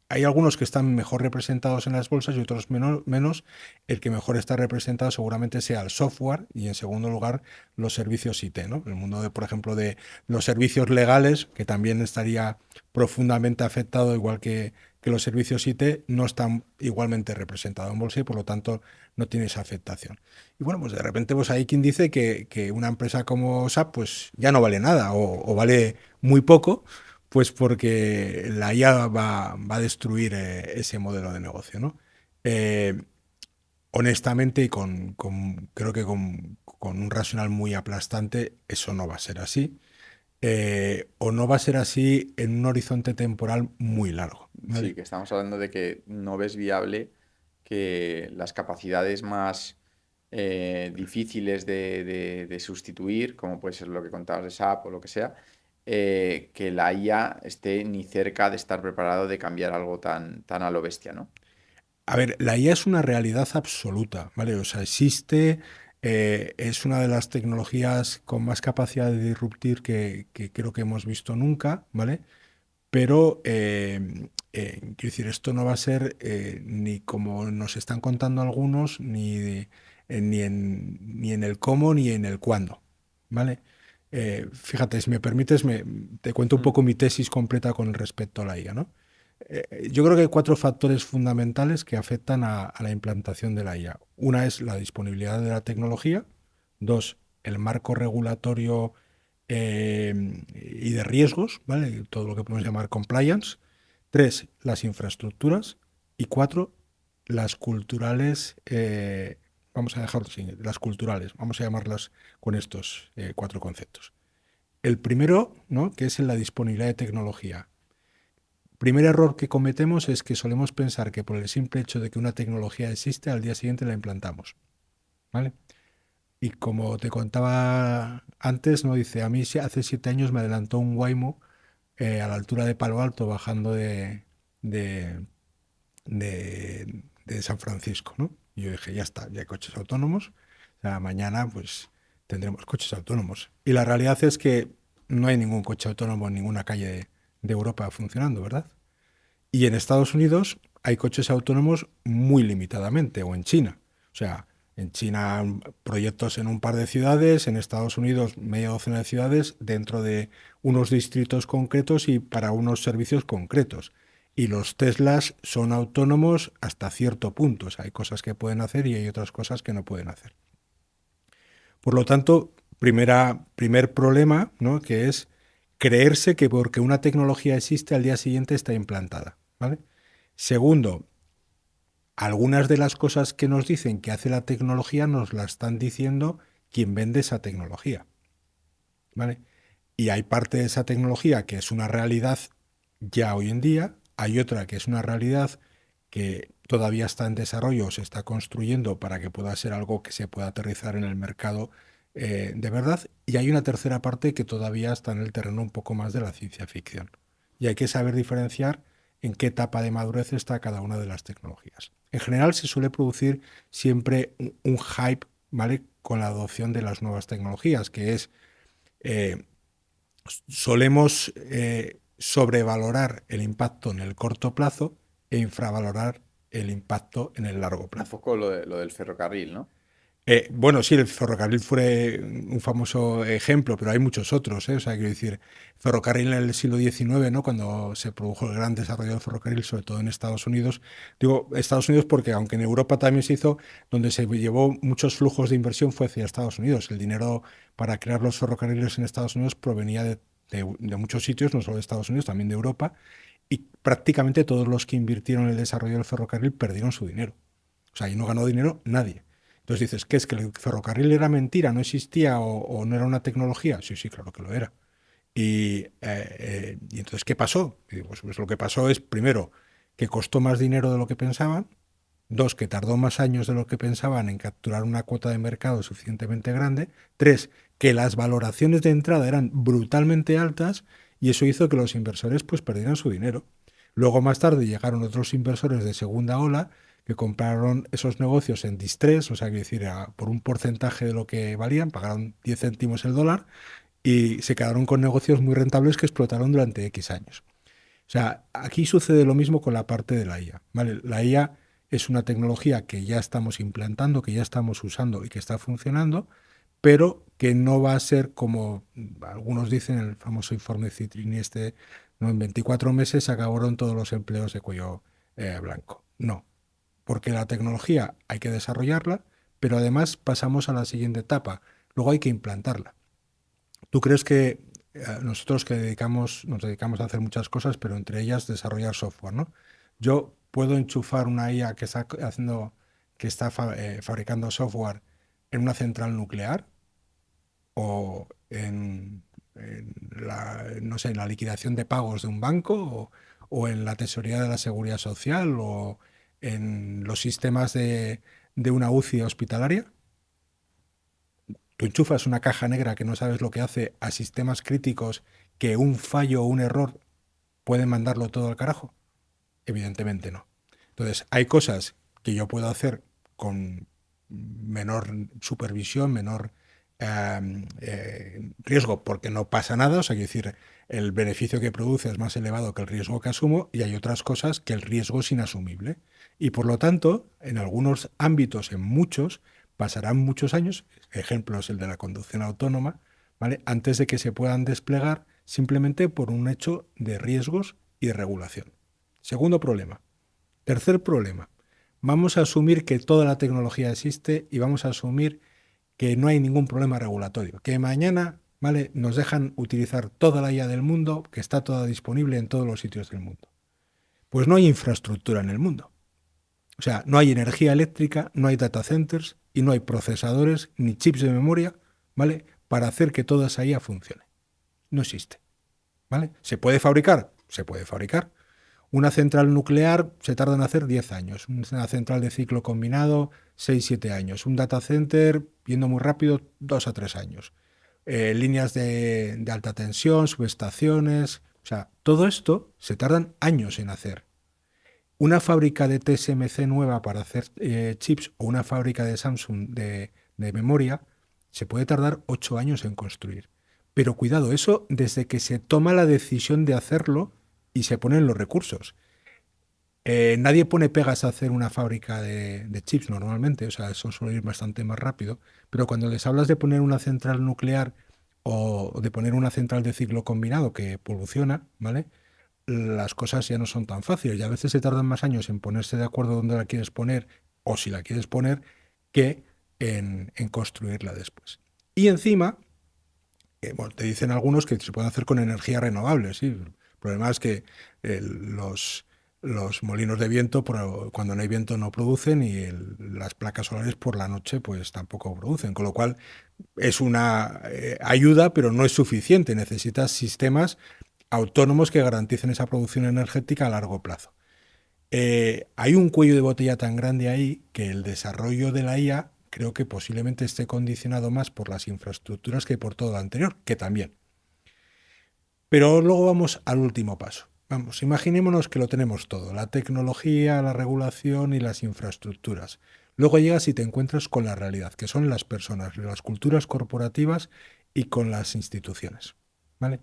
[SPEAKER 2] Hay algunos que están mejor representados en las bolsas y otros menos. El que mejor está representado seguramente sea el software y en segundo lugar los servicios IT, ¿no? El mundo de, por ejemplo, de los servicios legales, que también estaría profundamente afectado, igual que los servicios IT, no están igualmente representados en bolsa y por lo tanto no tiene esa afectación. Y bueno, pues de repente pues hay quien dice que una empresa como SAP pues ya no vale nada o vale muy poco pues porque la IA va a destruir ese modelo de negocio, ¿no? Eh, honestamente y creo que con un racional muy aplastante, eso no va a ser así. O no va a ser así en un horizonte temporal muy largo,
[SPEAKER 1] Sí,
[SPEAKER 2] ¿vale?
[SPEAKER 1] que estamos hablando de que no ves viable que las capacidades más difíciles de sustituir, como puede ser lo que contabas de SAP o lo que sea, que la IA esté ni cerca de estar preparado de cambiar algo tan a lo bestia, ¿no?
[SPEAKER 2] A ver, la IA es una realidad absoluta, ¿vale? O sea, existe, es una de las tecnologías con más capacidad de disruptir que creo que hemos visto nunca, ¿vale? Pero, quiero decir, esto no va a ser ni como nos están contando algunos, ni en el cómo ni en el cuándo, ¿vale? Fíjate, si me permites, te cuento un
[SPEAKER 1] Mm.
[SPEAKER 2] poco mi tesis completa con respecto a la IA, ¿no? Yo creo que hay cuatro factores fundamentales que afectan a la implantación de la IA. Una es la disponibilidad de la tecnología, dos, el marco regulatorio y de riesgos, ¿vale? Todo lo que podemos llamar compliance. Tres, las infraestructuras. Y cuatro, las culturales, vamos a dejarlo así, las culturales, vamos a llamarlas con estos cuatro conceptos. El primero, ¿no? Que es en la disponibilidad de tecnología. Primer error que cometemos es que solemos pensar que por el simple hecho de que una tecnología existe, al día siguiente la implantamos, ¿vale? Y como te contaba antes, ¿no? Dice, a mí hace 7 años me adelantó un Waymo a la altura de Palo Alto, bajando de, de San Francisco, ¿no? Y yo dije, ya está, ya hay coches autónomos. O sea, mañana pues tendremos coches autónomos. Y la realidad es que no hay ningún coche autónomo en ninguna calle de Europa funcionando, ¿verdad? Y en Estados Unidos hay coches autónomos muy limitadamente, o en China. O sea, en China proyectos en un par de ciudades, en Estados Unidos media docena de ciudades, dentro de unos distritos concretos y para unos servicios concretos. Y los Teslas son autónomos hasta cierto punto. O sea, hay cosas que pueden hacer y hay otras cosas que no pueden hacer. Por lo tanto, primer problema, ¿no? Que es creerse que porque una tecnología existe al día siguiente está implantada, ¿vale? Segundo, algunas de las cosas que nos dicen que hace la tecnología nos la están diciendo quien vende esa tecnología, ¿vale? Y hay parte de esa tecnología que es una realidad ya hoy en día, hay otra que es una realidad que todavía está en desarrollo, se está construyendo para que pueda ser algo que se pueda aterrizar en el mercado de verdad, y hay una tercera parte que todavía está en el terreno un poco más de la ciencia ficción. Y hay que saber diferenciar en qué etapa de madurez está cada una de las tecnologías. En general se suele producir siempre un hype, ¿vale? Con la adopción de las nuevas tecnologías, que es eh, solemos sobrevalorar el impacto en el corto plazo e infravalorar el impacto en el largo
[SPEAKER 1] Un
[SPEAKER 2] plazo.
[SPEAKER 1] poco lo del ferrocarril, ¿no?
[SPEAKER 2] Bueno, sí, el ferrocarril fue un famoso ejemplo, pero hay muchos otros, ¿eh? O sea, quiero decir, ferrocarril en el siglo XIX, ¿no? Cuando se produjo el gran desarrollo del ferrocarril, sobre todo en Estados Unidos. Digo Estados Unidos porque, aunque en Europa también se hizo, donde se llevó muchos flujos de inversión fue hacia Estados Unidos. El dinero para crear los ferrocarriles en Estados Unidos provenía de muchos sitios, no solo de Estados Unidos, también de Europa, y prácticamente todos los que invirtieron en el desarrollo del ferrocarril perdieron su dinero. O sea, ahí no ganó dinero nadie. Entonces dices, ¿qué es? ¿Que el ferrocarril era mentira, no existía o no era una tecnología? Sí, sí, claro que lo era. Y entonces, ¿qué pasó? Y digo, pues lo que pasó es, primero, que costó más dinero de lo que pensaban. Dos, que tardó más años de lo que pensaban en capturar una cuota de mercado suficientemente grande. Tres, que las valoraciones de entrada eran brutalmente altas y eso hizo que los inversores pues perdieran su dinero. Luego más tarde llegaron otros inversores de segunda ola que compraron esos negocios en distress, o sea, que decir, por un porcentaje de lo que valían, pagaron 10 céntimos el dólar y se quedaron con negocios muy rentables que explotaron durante X años. O sea, aquí sucede lo mismo con la parte de la IA, ¿vale? La IA es una tecnología que ya estamos implantando, que ya estamos usando y que está funcionando, pero que no va a ser como algunos dicen en el famoso informe Citrini este, ¿no? En 24 meses se acabaron todos los empleos de cuello blanco. No, porque la tecnología hay que desarrollarla, pero además pasamos a la siguiente etapa. Luego hay que implantarla. ¿Tú crees que nosotros nos dedicamos a hacer muchas cosas, pero entre ellas desarrollar software, ¿no? Yo puedo enchufar una IA que está fabricando software en una central nuclear o no sé, en la liquidación de pagos de un banco o en la tesorería de la seguridad social o en los sistemas de una UCI hospitalaria. Tú enchufas una caja negra que no sabes lo que hace a sistemas críticos que un fallo o un error pueden mandarlo todo al carajo. Evidentemente no. Entonces, hay cosas que yo puedo hacer con menor supervisión, menor riesgo, porque no pasa nada. O sea, quiero decir, el beneficio que produce es más elevado que el riesgo que asumo y hay otras cosas que el riesgo es inasumible. Y por lo tanto, en algunos ámbitos, en muchos, pasarán muchos años, ejemplo es el de la conducción autónoma, ¿vale? Antes de que se puedan desplegar simplemente por un hecho de riesgos y de regulación. Segundo problema. Tercer problema. Vamos a asumir que toda la tecnología existe y vamos a asumir que no hay ningún problema regulatorio, que mañana, ¿vale? Nos dejan utilizar toda la IA del mundo, que está toda disponible en todos los sitios del mundo. Pues no hay infraestructura en el mundo. O sea, no hay energía eléctrica, no hay data centers y no hay procesadores ni chips de memoria, ¿vale? Para hacer que toda esa IA funcione. No existe, ¿vale? ¿Se puede fabricar? Se puede fabricar. Una central nuclear se tarda en hacer 10 años. Una central de ciclo combinado, 6-7 años. Un data center, yendo muy rápido, 2 a 3 años. Líneas de alta tensión, subestaciones, O sea, todo esto se tardan años en hacer. Una fábrica de TSMC nueva para hacer chips o una fábrica de Samsung de memoria se puede tardar 8 años en construir. Pero cuidado, eso desde que se toma la decisión de hacerlo y se ponen los recursos. Nadie pone pegas a hacer una fábrica de chips normalmente, o sea, eso suele ir bastante más rápido, pero cuando les hablas de poner una central nuclear o de poner una central de ciclo combinado que poluciona, ¿vale? Las cosas ya no son tan fáciles y a veces se tardan más años en ponerse de acuerdo dónde la quieres poner o si la quieres poner que en construirla después. Y encima, bueno, te dicen algunos que se puede hacer con energía renovable, sí. El problema es que los molinos de viento, cuando no hay viento, no producen y las placas solares por la noche, pues tampoco producen. Con lo cual, es una ayuda, pero no es suficiente. Necesitas sistemas autónomos que garanticen esa producción energética a largo plazo. Hay un cuello de botella tan grande ahí que el desarrollo de la IA creo que posiblemente esté condicionado más por las infraestructuras que por todo lo anterior, que también. Pero luego vamos al último paso. Vamos, imaginémonos que lo tenemos todo, la tecnología, la regulación y las infraestructuras. Luego llegas y te encuentras con la realidad, que son las personas, las culturas corporativas y con las instituciones. ¿Vale?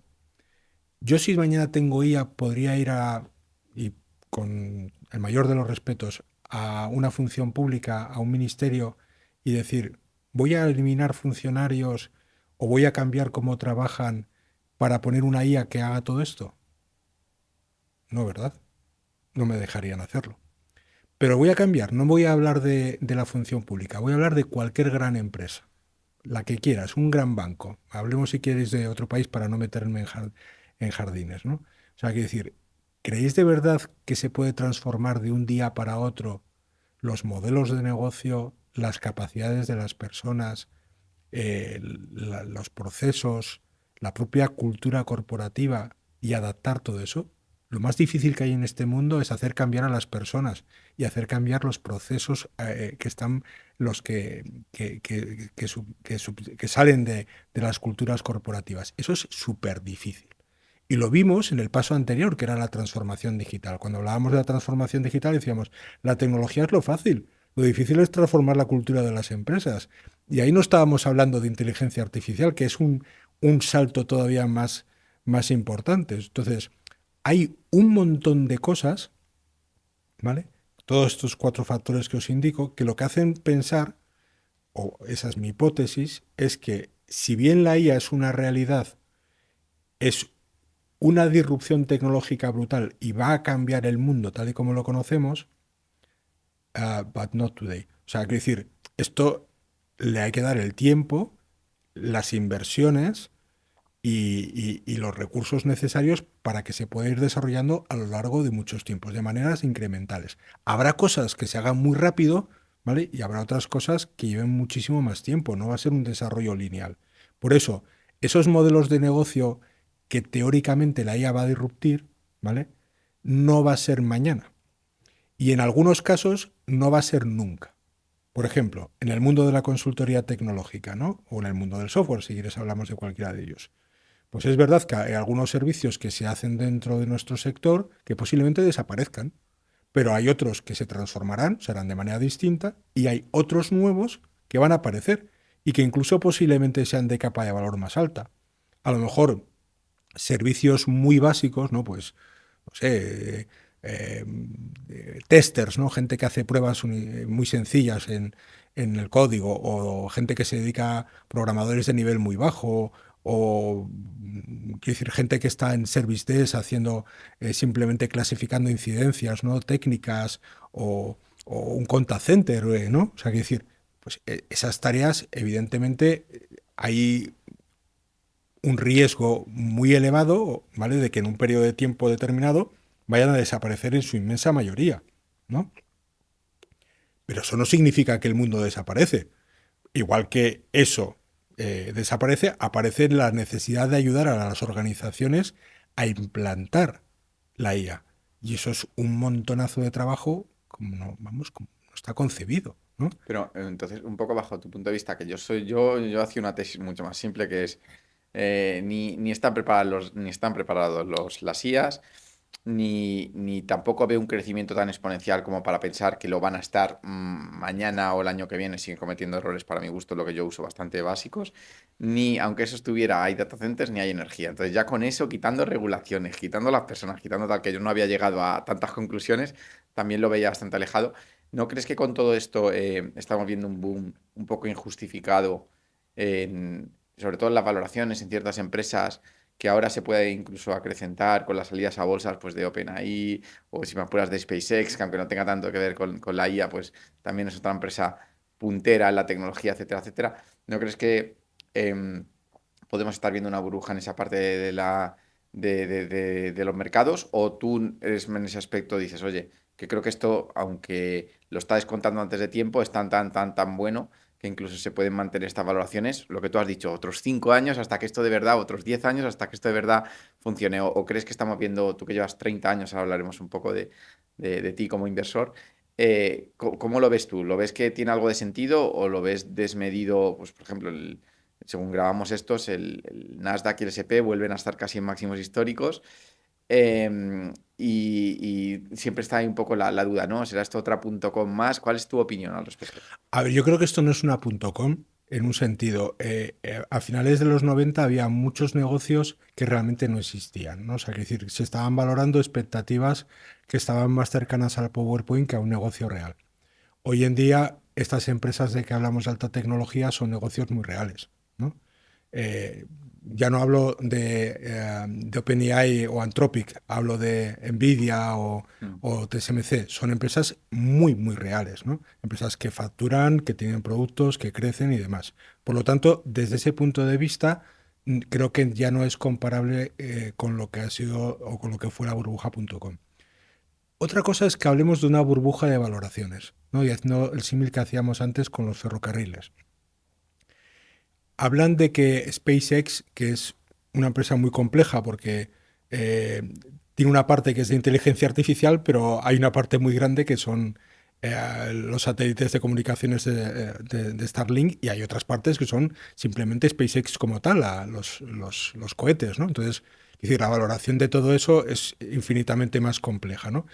[SPEAKER 2] Yo si mañana tengo IA, podría ir y con el mayor de los respetos, a una función pública, a un ministerio y decir, voy a eliminar funcionarios o voy a cambiar cómo trabajan para poner una IA que haga todo esto. No, ¿verdad? No me dejarían hacerlo. Pero voy a cambiar, no voy a hablar de la función pública, voy a hablar de cualquier gran empresa, la que quieras, un gran banco. Hablemos si quieres de otro país para no meterme en jardines, ¿no? O sea, quiero decir, ¿creéis de verdad que se puede transformar de un día para otro los modelos de negocio, las capacidades de las personas, los procesos, la propia cultura corporativa y adaptar todo eso? Lo más difícil que hay en este mundo es hacer cambiar a las personas y hacer cambiar los procesos que están los que salen de las culturas corporativas. Eso es súper difícil. Y lo vimos en el paso anterior, que era la transformación digital. Cuando hablábamos de la transformación digital decíamos, la tecnología es lo fácil, lo difícil es transformar la cultura de las empresas. Y ahí no estábamos hablando de inteligencia artificial, que es un salto todavía más importante. Entonces, hay un montón de cosas, ¿vale? Todos estos 4 factores que os indico, que lo que hacen pensar, o esa es mi hipótesis, es que si bien la IA es una realidad, es una disrupción tecnológica brutal y va a cambiar el mundo tal y como lo conocemos, but not today. O sea, quiero decir, esto le hay que dar el tiempo, las inversiones y los recursos necesarios para que se pueda ir desarrollando a lo largo de muchos tiempos, de maneras incrementales. Habrá cosas que se hagan muy rápido, ¿vale? Y habrá otras cosas que lleven muchísimo más tiempo, no va a ser un desarrollo lineal. Por eso, esos modelos de negocio que teóricamente la IA va a disruptir, ¿vale? No va a ser mañana. Y en algunos casos no va a ser nunca. Por ejemplo, en el mundo de la consultoría tecnológica, ¿no? O en el mundo del software, si quieres hablamos de cualquiera de ellos. Pues es verdad que hay algunos servicios que se hacen dentro de nuestro sector que posiblemente desaparezcan, pero hay otros que se transformarán, serán de manera distinta, y hay otros nuevos que van a aparecer y que incluso posiblemente sean de capa de valor más alta. A lo mejor servicios muy básicos, ¿no? Pues, no sé, testers, ¿no? Gente que hace pruebas muy sencillas en el código, o gente que se dedica a programadores de nivel muy bajo, o quiero decir, gente que está en service desk haciendo simplemente clasificando incidencias, ¿no? Técnicas, o un contact center, ¿no? O sea, quiero decir, pues esas tareas, evidentemente, hay un riesgo muy elevado, ¿vale? De que en un periodo de tiempo determinado vayan a desaparecer en su inmensa mayoría, ¿no? Pero eso no significa que el mundo desaparece. Igual que eso desaparece, aparece la necesidad de ayudar a las organizaciones a implantar la IA. Y eso es un montonazo de trabajo como no, vamos, como no está concebido, ¿no?
[SPEAKER 1] Pero entonces, un poco bajo tu punto de vista, que yo hacía una tesis mucho más simple que es, ni están preparados las IAs, ni tampoco veo un crecimiento tan exponencial como para pensar que lo van a estar mañana o el año que viene. Siguen cometiendo errores para mi gusto, lo que yo uso bastante básicos. Ni, aunque eso estuviera, hay data centers ni hay energía. Entonces ya con eso, quitando regulaciones, quitando las personas, quitando tal, que yo no había llegado a tantas conclusiones, también lo veía bastante alejado. ¿No crees que con todo esto estamos viendo un boom un poco injustificado, sobre todo en las valoraciones en ciertas empresas, que ahora se puede incluso acrecentar con las salidas a bolsas pues, de OpenAI o si me apuras de SpaceX, que aunque no tenga tanto que ver con la IA, pues también es otra empresa puntera en la tecnología, etcétera, etcétera? ¿No crees que em, podemos estar viendo una burbuja en esa parte de los mercados? ¿O tú eres en ese aspecto dices, oye, que creo que esto, aunque lo está descontando antes de tiempo, es tan bueno que incluso se pueden mantener estas valoraciones, lo que tú has dicho, otros 5 años hasta que esto de verdad, otros 10 años hasta que esto de verdad funcione? ¿O crees que estamos viendo, tú que llevas 30 años, ahora hablaremos un poco de ti como inversor, ¿cómo lo ves tú? ¿Lo ves que tiene algo de sentido o lo ves desmedido? Pues, por ejemplo, según grabamos estos, el Nasdaq y el S&P vuelven a estar casi en máximos históricos. Y siempre está ahí un poco la duda, ¿no? ¿Será esto otra punto .com más? ¿Cuál es tu opinión al respecto?
[SPEAKER 2] A ver, yo creo que esto no es una .com en un sentido. A finales de los 90 había muchos negocios que realmente no existían, ¿no? O sea, que decir, se estaban valorando expectativas que estaban más cercanas al PowerPoint que a un negocio real. Hoy en día, estas empresas de que hablamos de alta tecnología son negocios muy reales, ¿no? Eh, ya no hablo de OpenAI o Anthropic, hablo de Nvidia
[SPEAKER 1] Mm.
[SPEAKER 2] o TSMC. Son empresas muy, muy reales, ¿no? Empresas que facturan, que tienen productos, que crecen y demás. Por lo tanto, desde ese punto de vista, creo que ya no es comparable con lo que ha sido o con lo que fue la burbuja.com. Otra cosa es que hablemos de una burbuja de valoraciones, ¿no? Y haciendo el símil que hacíamos antes con los ferrocarriles. Hablan de que SpaceX, que es una empresa muy compleja porque eh, tiene una parte que es de inteligencia artificial, pero hay una parte muy grande que son los satélites de comunicaciones de Starlink, y hay otras partes que son simplemente SpaceX como tal, los cohetes, ¿no? Entonces, es decir, la valoración de todo eso es infinitamente más compleja, ¿no?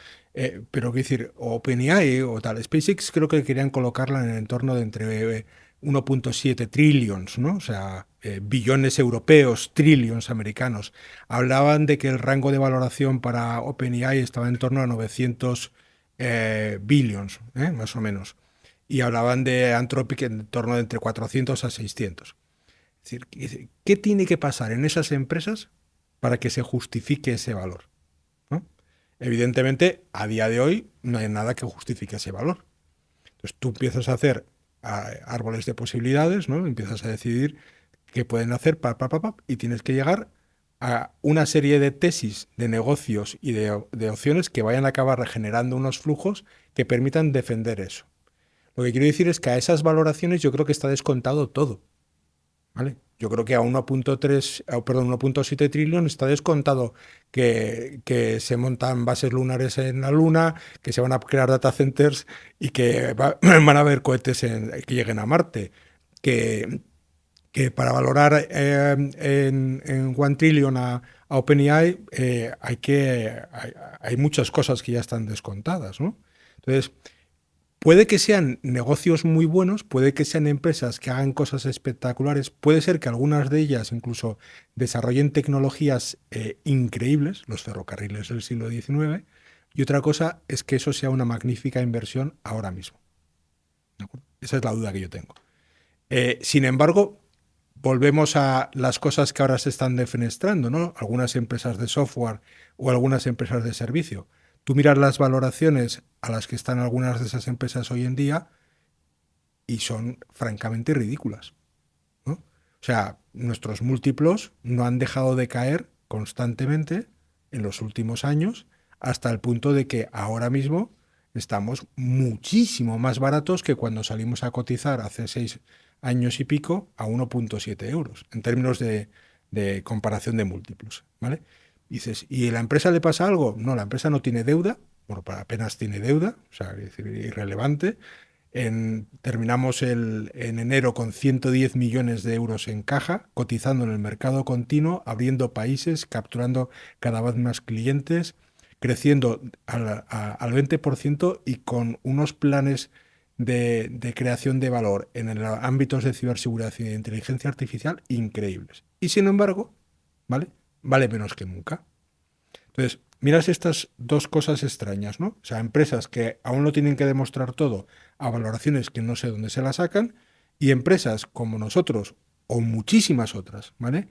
[SPEAKER 2] Pero, es decir, OpenAI o tal, SpaceX creo que querían colocarla en el entorno de entre 1.7 trillions, ¿no? O sea, billones europeos, trillions americanos. Hablaban de que el rango de valoración para OpenAI estaba en torno a 900 billions, más o menos. Y hablaban de Anthropic en torno de entre 400 a 600. Es decir, ¿qué tiene que pasar en esas empresas para que se justifique ese valor? ¿No? Evidentemente, a día de hoy no hay nada que justifique ese valor. Entonces tú empiezas a hacer árboles de posibilidades, ¿no? Empiezas a decidir qué pueden hacer, y tienes que llegar a una serie de tesis, de negocios y de opciones que vayan a acabar generando unos flujos que permitan defender eso. Lo que quiero decir es que a esas valoraciones yo creo que está descontado todo, ¿vale? Yo creo que a 1.3, perdón, 1.7 trillón está descontado que se montan bases lunares en la Luna, que se van a crear data centers y que van a haber cohetes que lleguen a Marte. Que, que para valorar en 1 trillion a OpenAI hay muchas cosas que ya están descontadas, ¿no? Entonces, puede que sean negocios muy buenos, puede que sean empresas que hagan cosas espectaculares, puede ser que algunas de ellas incluso desarrollen tecnologías increíbles, los ferrocarriles del siglo XIX, y otra cosa es que eso sea una magnífica inversión ahora mismo. ¿De acuerdo? Esa es la duda que yo tengo. Sin embargo, volvemos a las cosas que ahora se están defenestrando, ¿no? Algunas empresas de software o algunas empresas de servicio. Tú miras las valoraciones a las que están algunas de esas empresas hoy en día y son francamente ridículas, ¿no? O sea, nuestros múltiplos no han dejado de caer constantemente en los últimos años hasta el punto de que ahora mismo estamos muchísimo más baratos que cuando salimos a cotizar hace 6 años y pico a 1.7 euros en términos de comparación de múltiplos, ¿vale? Y dices, ¿y a la empresa le pasa algo? No, la empresa no tiene deuda, bueno, apenas tiene deuda, o sea, es decir, irrelevante. Terminamos en enero con 110 millones de euros en caja, cotizando en el mercado continuo, abriendo países, capturando cada vez más clientes, creciendo al 20% y con unos planes de creación de valor en el ámbitos de ciberseguridad y de inteligencia artificial increíbles. Y sin embargo, ¿vale? Vale menos que nunca. Entonces, miras estas dos cosas extrañas, ¿no? O sea, empresas que aún lo tienen que demostrar todo a valoraciones que no sé dónde se las sacan, y empresas como nosotros o muchísimas otras, ¿vale?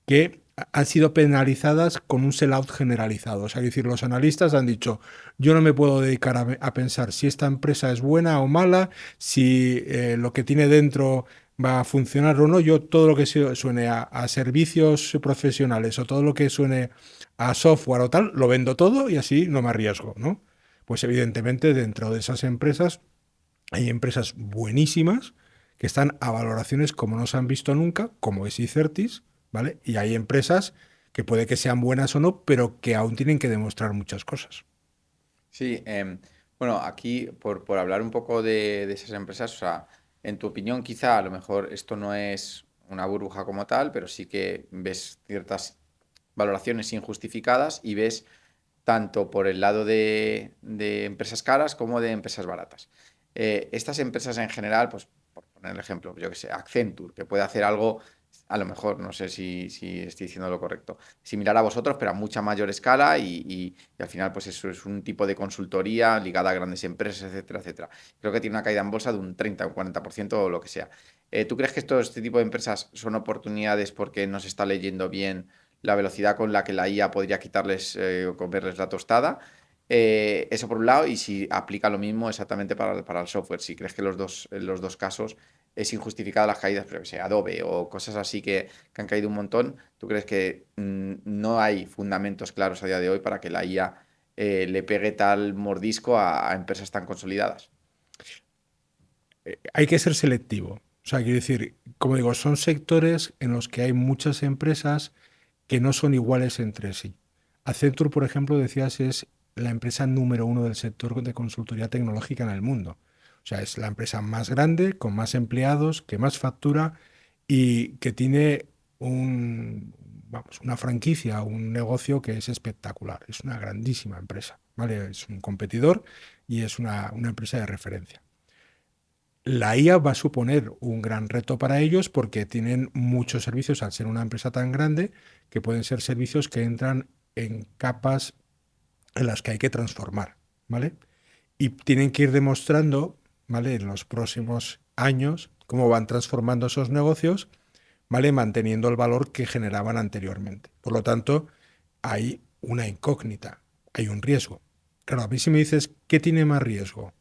[SPEAKER 2] Que han sido penalizadas con un sell-out generalizado. O sea, es decir, los analistas han dicho, yo no me puedo dedicar a pensar si esta empresa es buena o mala, si lo que tiene dentro va a funcionar o no. Yo todo lo que suene a servicios profesionales o todo lo que suene a software o tal, lo vendo todo y así no me arriesgo, ¿no? Pues evidentemente dentro de esas empresas hay empresas buenísimas que están a valoraciones como no se han visto nunca, como es Icertis, ¿vale? Y hay empresas que puede que sean buenas o no, pero que aún tienen que demostrar muchas cosas.
[SPEAKER 1] Sí, bueno, aquí por hablar un poco de esas empresas, o sea, en tu opinión quizá a lo mejor esto no es una burbuja como tal, pero sí que ves ciertas valoraciones injustificadas y ves tanto por el lado de empresas caras como de empresas baratas. Estas empresas en general, pues por poner el ejemplo, yo que sé, Accenture, que puede hacer algo, a lo mejor, no sé si estoy diciendo lo correcto, similar a vosotros, pero a mucha mayor escala y al final, pues eso es un tipo de consultoría ligada a grandes empresas, etcétera, etcétera. Creo que tiene una caída en bolsa de un 30 o 40% o lo que sea. ¿Tú crees que este tipo de empresas son oportunidades porque no se está leyendo bien la velocidad con la que la IA podría quitarles o comerles la tostada? Eso por un lado, y si aplica lo mismo exactamente para el software, si crees que en los dos casos es injustificada las caídas, pero que sea Adobe o cosas así que han caído un montón, ¿tú crees que no hay fundamentos claros a día de hoy para que la IA le pegue tal mordisco a empresas tan consolidadas?
[SPEAKER 2] Hay que ser selectivo. O sea, quiero decir, como digo, son sectores en los que hay muchas empresas que no son iguales entre sí. Accenture, por ejemplo, decías, es la empresa número uno del sector de consultoría tecnológica en el mundo. O sea, es la empresa más grande, con más empleados, que más factura y que tiene una franquicia, un negocio que es espectacular. Es una grandísima empresa, ¿vale? Es un competidor y es una empresa de referencia. La IA va a suponer un gran reto para ellos porque tienen muchos servicios al ser una empresa tan grande que pueden ser servicios que entran en capas en las que hay que transformar, ¿vale? Y tienen que ir demostrando, ¿vale? En los próximos años cómo van transformando esos negocios, ¿vale? Manteniendo el valor que generaban anteriormente. Por lo tanto, hay una incógnita, hay un riesgo. Claro, a mí si me dices, ¿qué tiene más riesgo?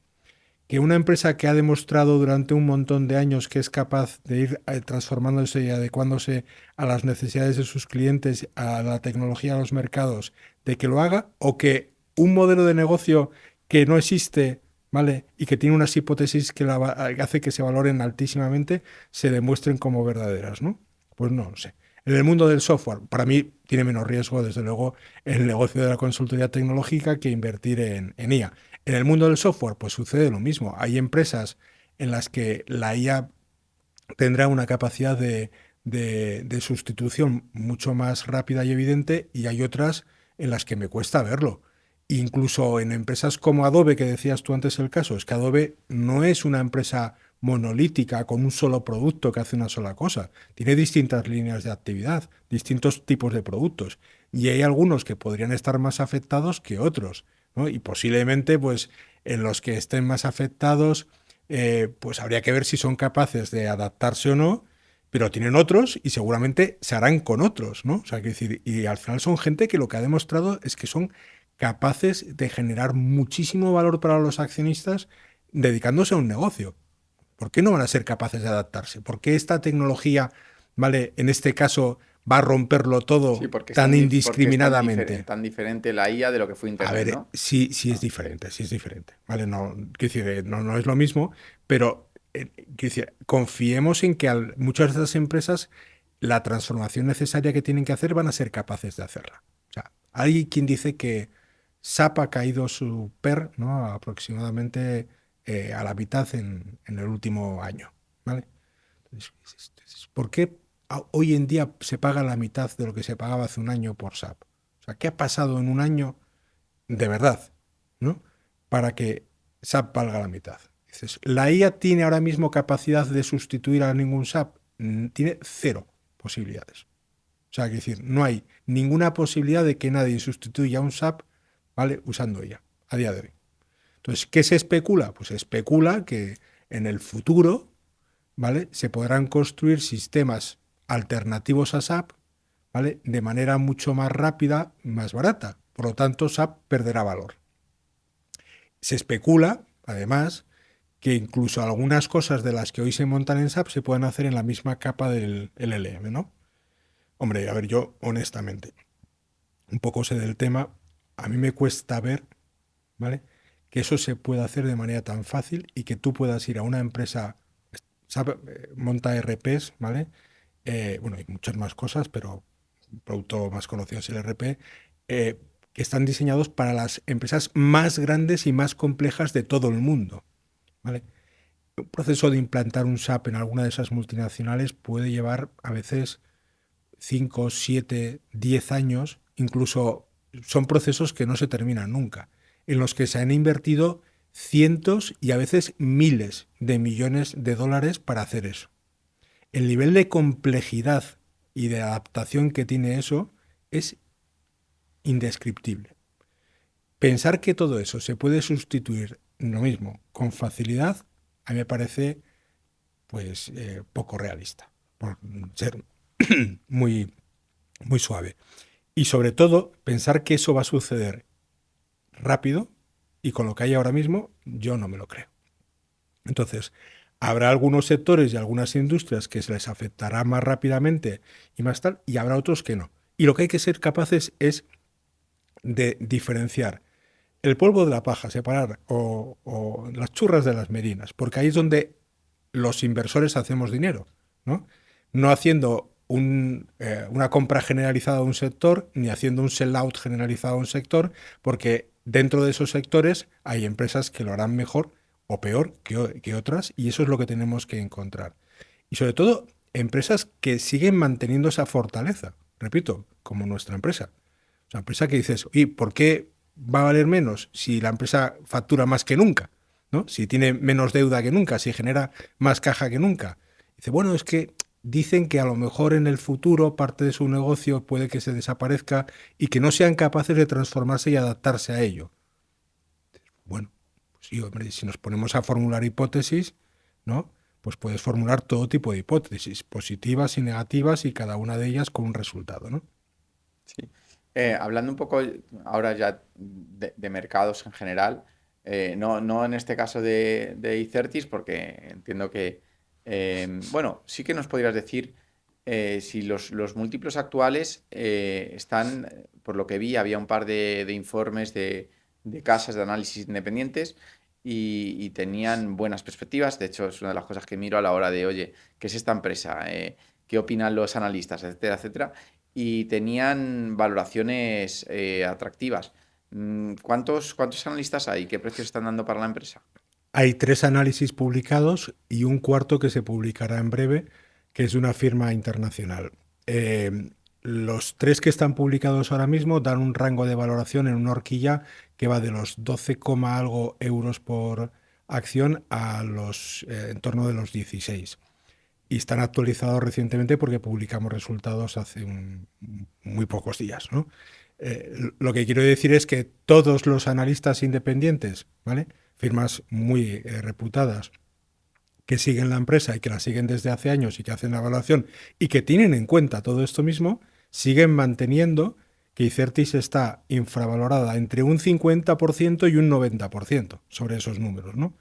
[SPEAKER 2] Que una empresa que ha demostrado durante un montón de años que es capaz de ir transformándose y adecuándose a las necesidades de sus clientes, a la tecnología, a los mercados, de que lo haga, o que un modelo de negocio que no existe, ¿vale? Y que tiene unas hipótesis que hace que se valoren altísimamente, se demuestren como verdaderas, ¿no? Pues no lo sé. En el mundo del software, para mí tiene menos riesgo, desde luego, el negocio de la consultoría tecnológica que invertir en IA. En el mundo del software, pues sucede lo mismo. Hay empresas en las que la IA tendrá una capacidad de sustitución mucho más rápida y evidente y hay otras en las que me cuesta verlo. Incluso en empresas como Adobe, que decías tú antes el caso, es que Adobe no es una empresa monolítica con un solo producto que hace una sola cosa. Tiene distintas líneas de actividad, distintos tipos de productos y hay algunos que podrían estar más afectados que otros, ¿no? Y posiblemente, pues, en los que estén más afectados pues habría que ver si son capaces de adaptarse o no, pero tienen otros y seguramente se harán con otros, ¿no? O sea, que decir, y al final son gente que lo que ha demostrado es que son capaces de generar muchísimo valor para los accionistas dedicándose a un negocio. ¿Por qué no van a ser capaces de adaptarse? ¿Por qué esta tecnología, vale, en este caso va a romperlo
[SPEAKER 1] Sí,
[SPEAKER 2] todo tan
[SPEAKER 1] porque es
[SPEAKER 2] indiscriminadamente?
[SPEAKER 1] tan diferente la IA de lo que fue
[SPEAKER 2] A
[SPEAKER 1] Internet,
[SPEAKER 2] ver,
[SPEAKER 1] ¿no?
[SPEAKER 2] sí,
[SPEAKER 1] Ah,
[SPEAKER 2] sí es diferente, ¿vale? No, quiero decir, no, no es lo mismo, pero quiero decir, confiemos en que muchas de estas empresas la transformación necesaria que tienen que hacer van a ser capaces de hacerla. O sea, hay quien dice que SAP ha caído su PER, ¿no? Aproximadamente a la mitad en el último año, ¿vale? Entonces, ¿por qué hoy en día se paga la mitad de lo que se pagaba hace un año por SAP? O sea, ¿qué ha pasado en un año de verdad, ¿no? Para que SAP valga la mitad. Dices, ¿la IA tiene ahora mismo capacidad de sustituir a ningún SAP? Tiene cero posibilidades. O sea, es decir, no hay ninguna posibilidad de que nadie sustituya a un SAP, ¿vale? Usando IA a día de hoy. Entonces, ¿qué se especula? Pues se especula que en el futuro, ¿vale? Se podrán construir sistemas alternativos a SAP, ¿vale? De manera mucho más rápida, más barata. Por lo tanto, SAP perderá valor. Se especula, además, que incluso algunas cosas de las que hoy se montan en SAP se pueden hacer en la misma capa del LLM, ¿no? Hombre, a ver, yo honestamente, un poco sé del tema, a mí me cuesta ver, ¿vale? Que eso se pueda hacer de manera tan fácil y que tú puedas ir a una empresa, SAP monta RPs, ¿vale? Bueno, hay muchas más cosas, pero un producto más conocido es el RP, que están diseñados para las empresas más grandes y más complejas de todo el mundo, ¿vale? Un proceso de implantar un SAP en alguna de esas multinacionales puede llevar a veces 5, 7, 10 años, incluso son procesos que no se terminan nunca, en los que se han invertido cientos y a veces miles de millones de dólares para hacer eso. El nivel de complejidad y de adaptación que tiene eso es indescriptible. Pensar que todo eso se puede sustituir lo mismo con facilidad, a mí me parece pues poco realista, por ser muy, muy suave. Y sobre todo, pensar que eso va a suceder rápido y con lo que hay ahora mismo, yo no me lo creo. Entonces, habrá algunos sectores y algunas industrias que se les afectará más rápidamente y más tal, y habrá otros que no. Y lo que hay que ser capaces es de diferenciar el polvo de la paja, separar o las churras de las merinas, porque ahí es donde los inversores hacemos dinero, ¿no? No haciendo una compra generalizada de un sector, ni haciendo un sell-out generalizado de un sector, porque dentro de esos sectores hay empresas que lo harán mejor o peor que otras, y eso es lo que tenemos que encontrar. Y sobre todo, empresas que siguen manteniendo esa fortaleza, repito, como nuestra empresa. O sea, empresa que dices, ¿y por qué va a valer menos si la empresa factura más que nunca? ¿No? Si tiene menos deuda que nunca, si genera más caja que nunca. Dice, bueno, es que dicen que a lo mejor en el futuro parte de su negocio puede que se desaparezca y que no sean capaces de transformarse y adaptarse a ello. Bueno, pues sí, hombre, si nos ponemos a formular hipótesis, ¿no? Pues puedes formular todo tipo de hipótesis, positivas y negativas, y cada una de ellas con un resultado, ¿no?
[SPEAKER 1] Sí. Hablando un poco ahora ya de mercados en general, no en este caso de Icertis, porque entiendo que, bueno, sí que nos podrías decir si los múltiplos actuales están, por lo que vi, había un par de informes de casas de análisis independientes y tenían buenas perspectivas. De hecho, es una de las cosas que miro a la hora de, oye, ¿qué es esta empresa? ¿Qué opinan los analistas? Etcétera, etcétera. Y tenían valoraciones atractivas. ¿Cuántos analistas hay? ¿Qué precios están dando para la empresa?
[SPEAKER 2] Hay 3 análisis publicados y un cuarto que se publicará en breve, que es de una firma internacional. Los 3 que están publicados ahora mismo dan un rango de valoración en una horquilla que va de los 12, algo euros por acción a los en torno de los 16. Y están actualizados recientemente porque publicamos resultados hace muy pocos días, ¿no? Lo que quiero decir es que todos los analistas independientes, ¿vale? Firmas muy reputadas, que siguen la empresa y que la siguen desde hace años y que hacen la evaluación y que tienen en cuenta todo esto mismo, siguen manteniendo que Icertis está infravalorada entre un 50% y un 90% sobre esos números, ¿no?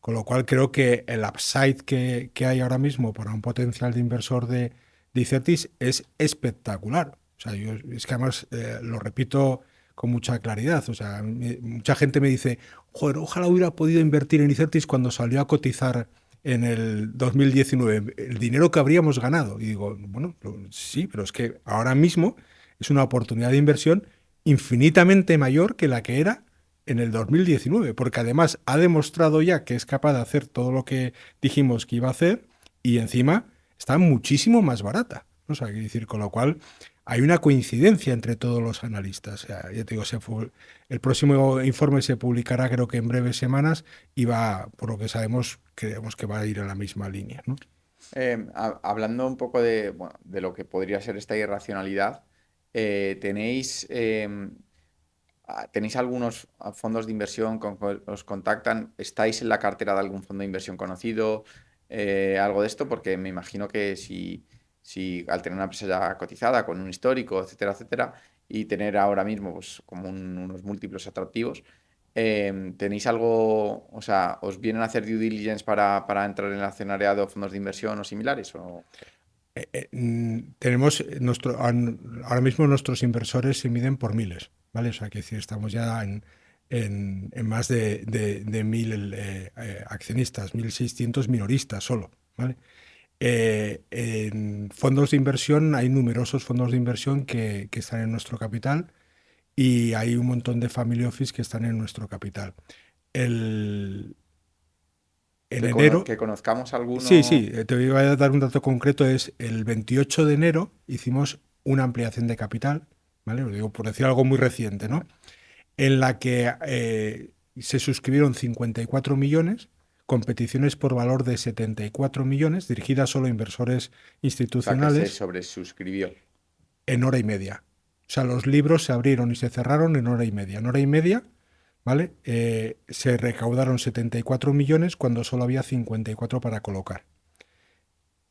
[SPEAKER 2] Con lo cual creo que el upside que hay ahora mismo para un potencial de inversor de Icertis es espectacular. O sea, yo es que además lo repito con mucha claridad. O sea, mucha gente me dice, joder, ojalá hubiera podido invertir en Icertis cuando salió a cotizar en el 2019, el dinero que habríamos ganado. Y digo, bueno, sí, pero es que ahora mismo es una oportunidad de inversión infinitamente mayor que la que era en el 2019, porque además ha demostrado ya que es capaz de hacer todo lo que dijimos que iba a hacer y encima está muchísimo más barata. ¿No? O sea, quiero decir, con lo cual hay una coincidencia entre todos los analistas. O sea, ya te digo, el próximo informe se publicará creo que en breves semanas y va, por lo que sabemos, creemos que va a ir en la misma línea, ¿no?
[SPEAKER 1] Hablando un poco de, bueno, de lo que podría ser esta irracionalidad, ¿tenéis algunos fondos de inversión con que os contactan? ¿Estáis en la cartera de algún fondo de inversión conocido? Algo de esto, porque me imagino que si al tener una empresa ya cotizada, con un histórico, etcétera, etcétera, y tener ahora mismo pues, como unos múltiplos atractivos, ¿tenéis algo, o sea, os vienen a hacer due diligence para entrar en el accionariado de fondos de inversión o similares? ¿O?
[SPEAKER 2] Tenemos ahora mismo nuestros inversores se miden por miles, ¿vale? O sea, que si estamos ya en más de 1.000 accionistas, 1.600 minoristas solo, ¿vale? En fondos de inversión hay numerosos fondos de inversión que están en nuestro capital y hay un montón de family office que están en nuestro capital. El, en enero,
[SPEAKER 1] Que conozcamos
[SPEAKER 2] sí,
[SPEAKER 1] alguno.
[SPEAKER 2] sí, te voy a dar un dato concreto, es el 28 de enero hicimos una ampliación de capital, ¿vale? Lo digo por decir algo muy reciente, ¿no? En la que se suscribieron 54 millones, competiciones por valor de 74 millones, dirigidas solo a inversores
[SPEAKER 1] O sea, que se
[SPEAKER 2] institucionales,
[SPEAKER 1] sobresuscribió.
[SPEAKER 2] en hora y media. O sea, los libros se abrieron y se cerraron en hora y media. En hora y media, ¿vale? Se recaudaron 74 millones cuando solo había 54 para colocar.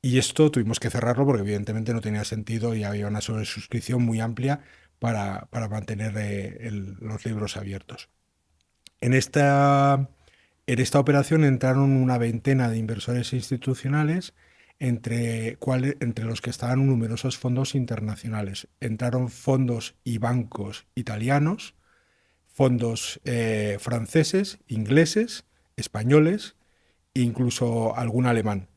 [SPEAKER 2] Y esto tuvimos que cerrarlo porque evidentemente no tenía sentido y había una sobresuscripción muy amplia para mantener los libros abiertos. En esta operación entraron una veintena de inversores institucionales, entre los que estaban numerosos fondos internacionales. Entraron fondos y bancos italianos, fondos franceses, ingleses, españoles e incluso algún alemán.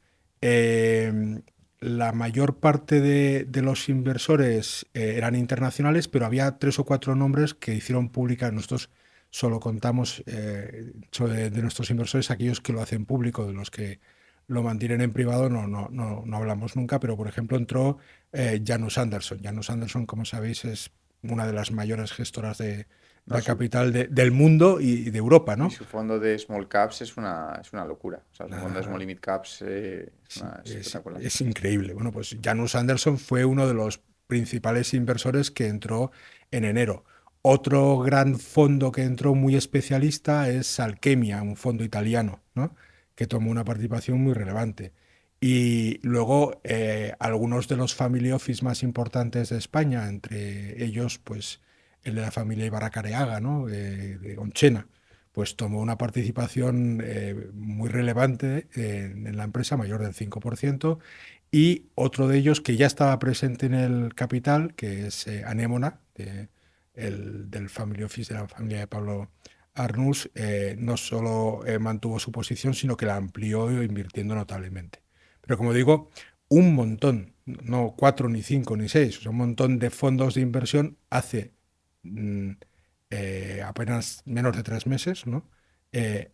[SPEAKER 2] Eh, la mayor parte de los inversores eran internacionales, pero había tres o cuatro nombres que hicieron pública. Nosotros solo contamos de nuestros inversores aquellos que lo hacen público, de los que lo mantienen en privado no hablamos nunca, pero por ejemplo entró Janus Anderson. Janus Anderson, como sabéis, es una de las mayores gestoras
[SPEAKER 1] No,
[SPEAKER 2] de capital del mundo y de Europa,
[SPEAKER 1] y
[SPEAKER 2] ¿no?
[SPEAKER 1] su fondo de small caps es una locura. O sea, su fondo de small
[SPEAKER 2] Ah,
[SPEAKER 1] limit caps
[SPEAKER 2] sí,
[SPEAKER 1] es espectacular.
[SPEAKER 2] es increíble. Bueno, pues Janus Anderson fue uno de los principales inversores que entró en enero. Otro gran fondo que entró muy especialista es Alchemia, un fondo italiano, ¿no? Que tomó una participación muy relevante. Y luego algunos de los family office más importantes de España, entre ellos, pues el de la familia Ibaracareaga, ¿no? De Onchena, pues tomó una participación muy relevante en la empresa, mayor del 5%, y otro de ellos que ya estaba presente en el capital, que es Anémona, del Family Office de la familia de Pablo Arnús, no solo mantuvo su posición, sino que la amplió invirtiendo notablemente. Pero como digo, un montón, no cuatro, ni cinco, ni seis, o sea, un montón de fondos de inversión hace mm, apenas menos de 3 meses, ¿no?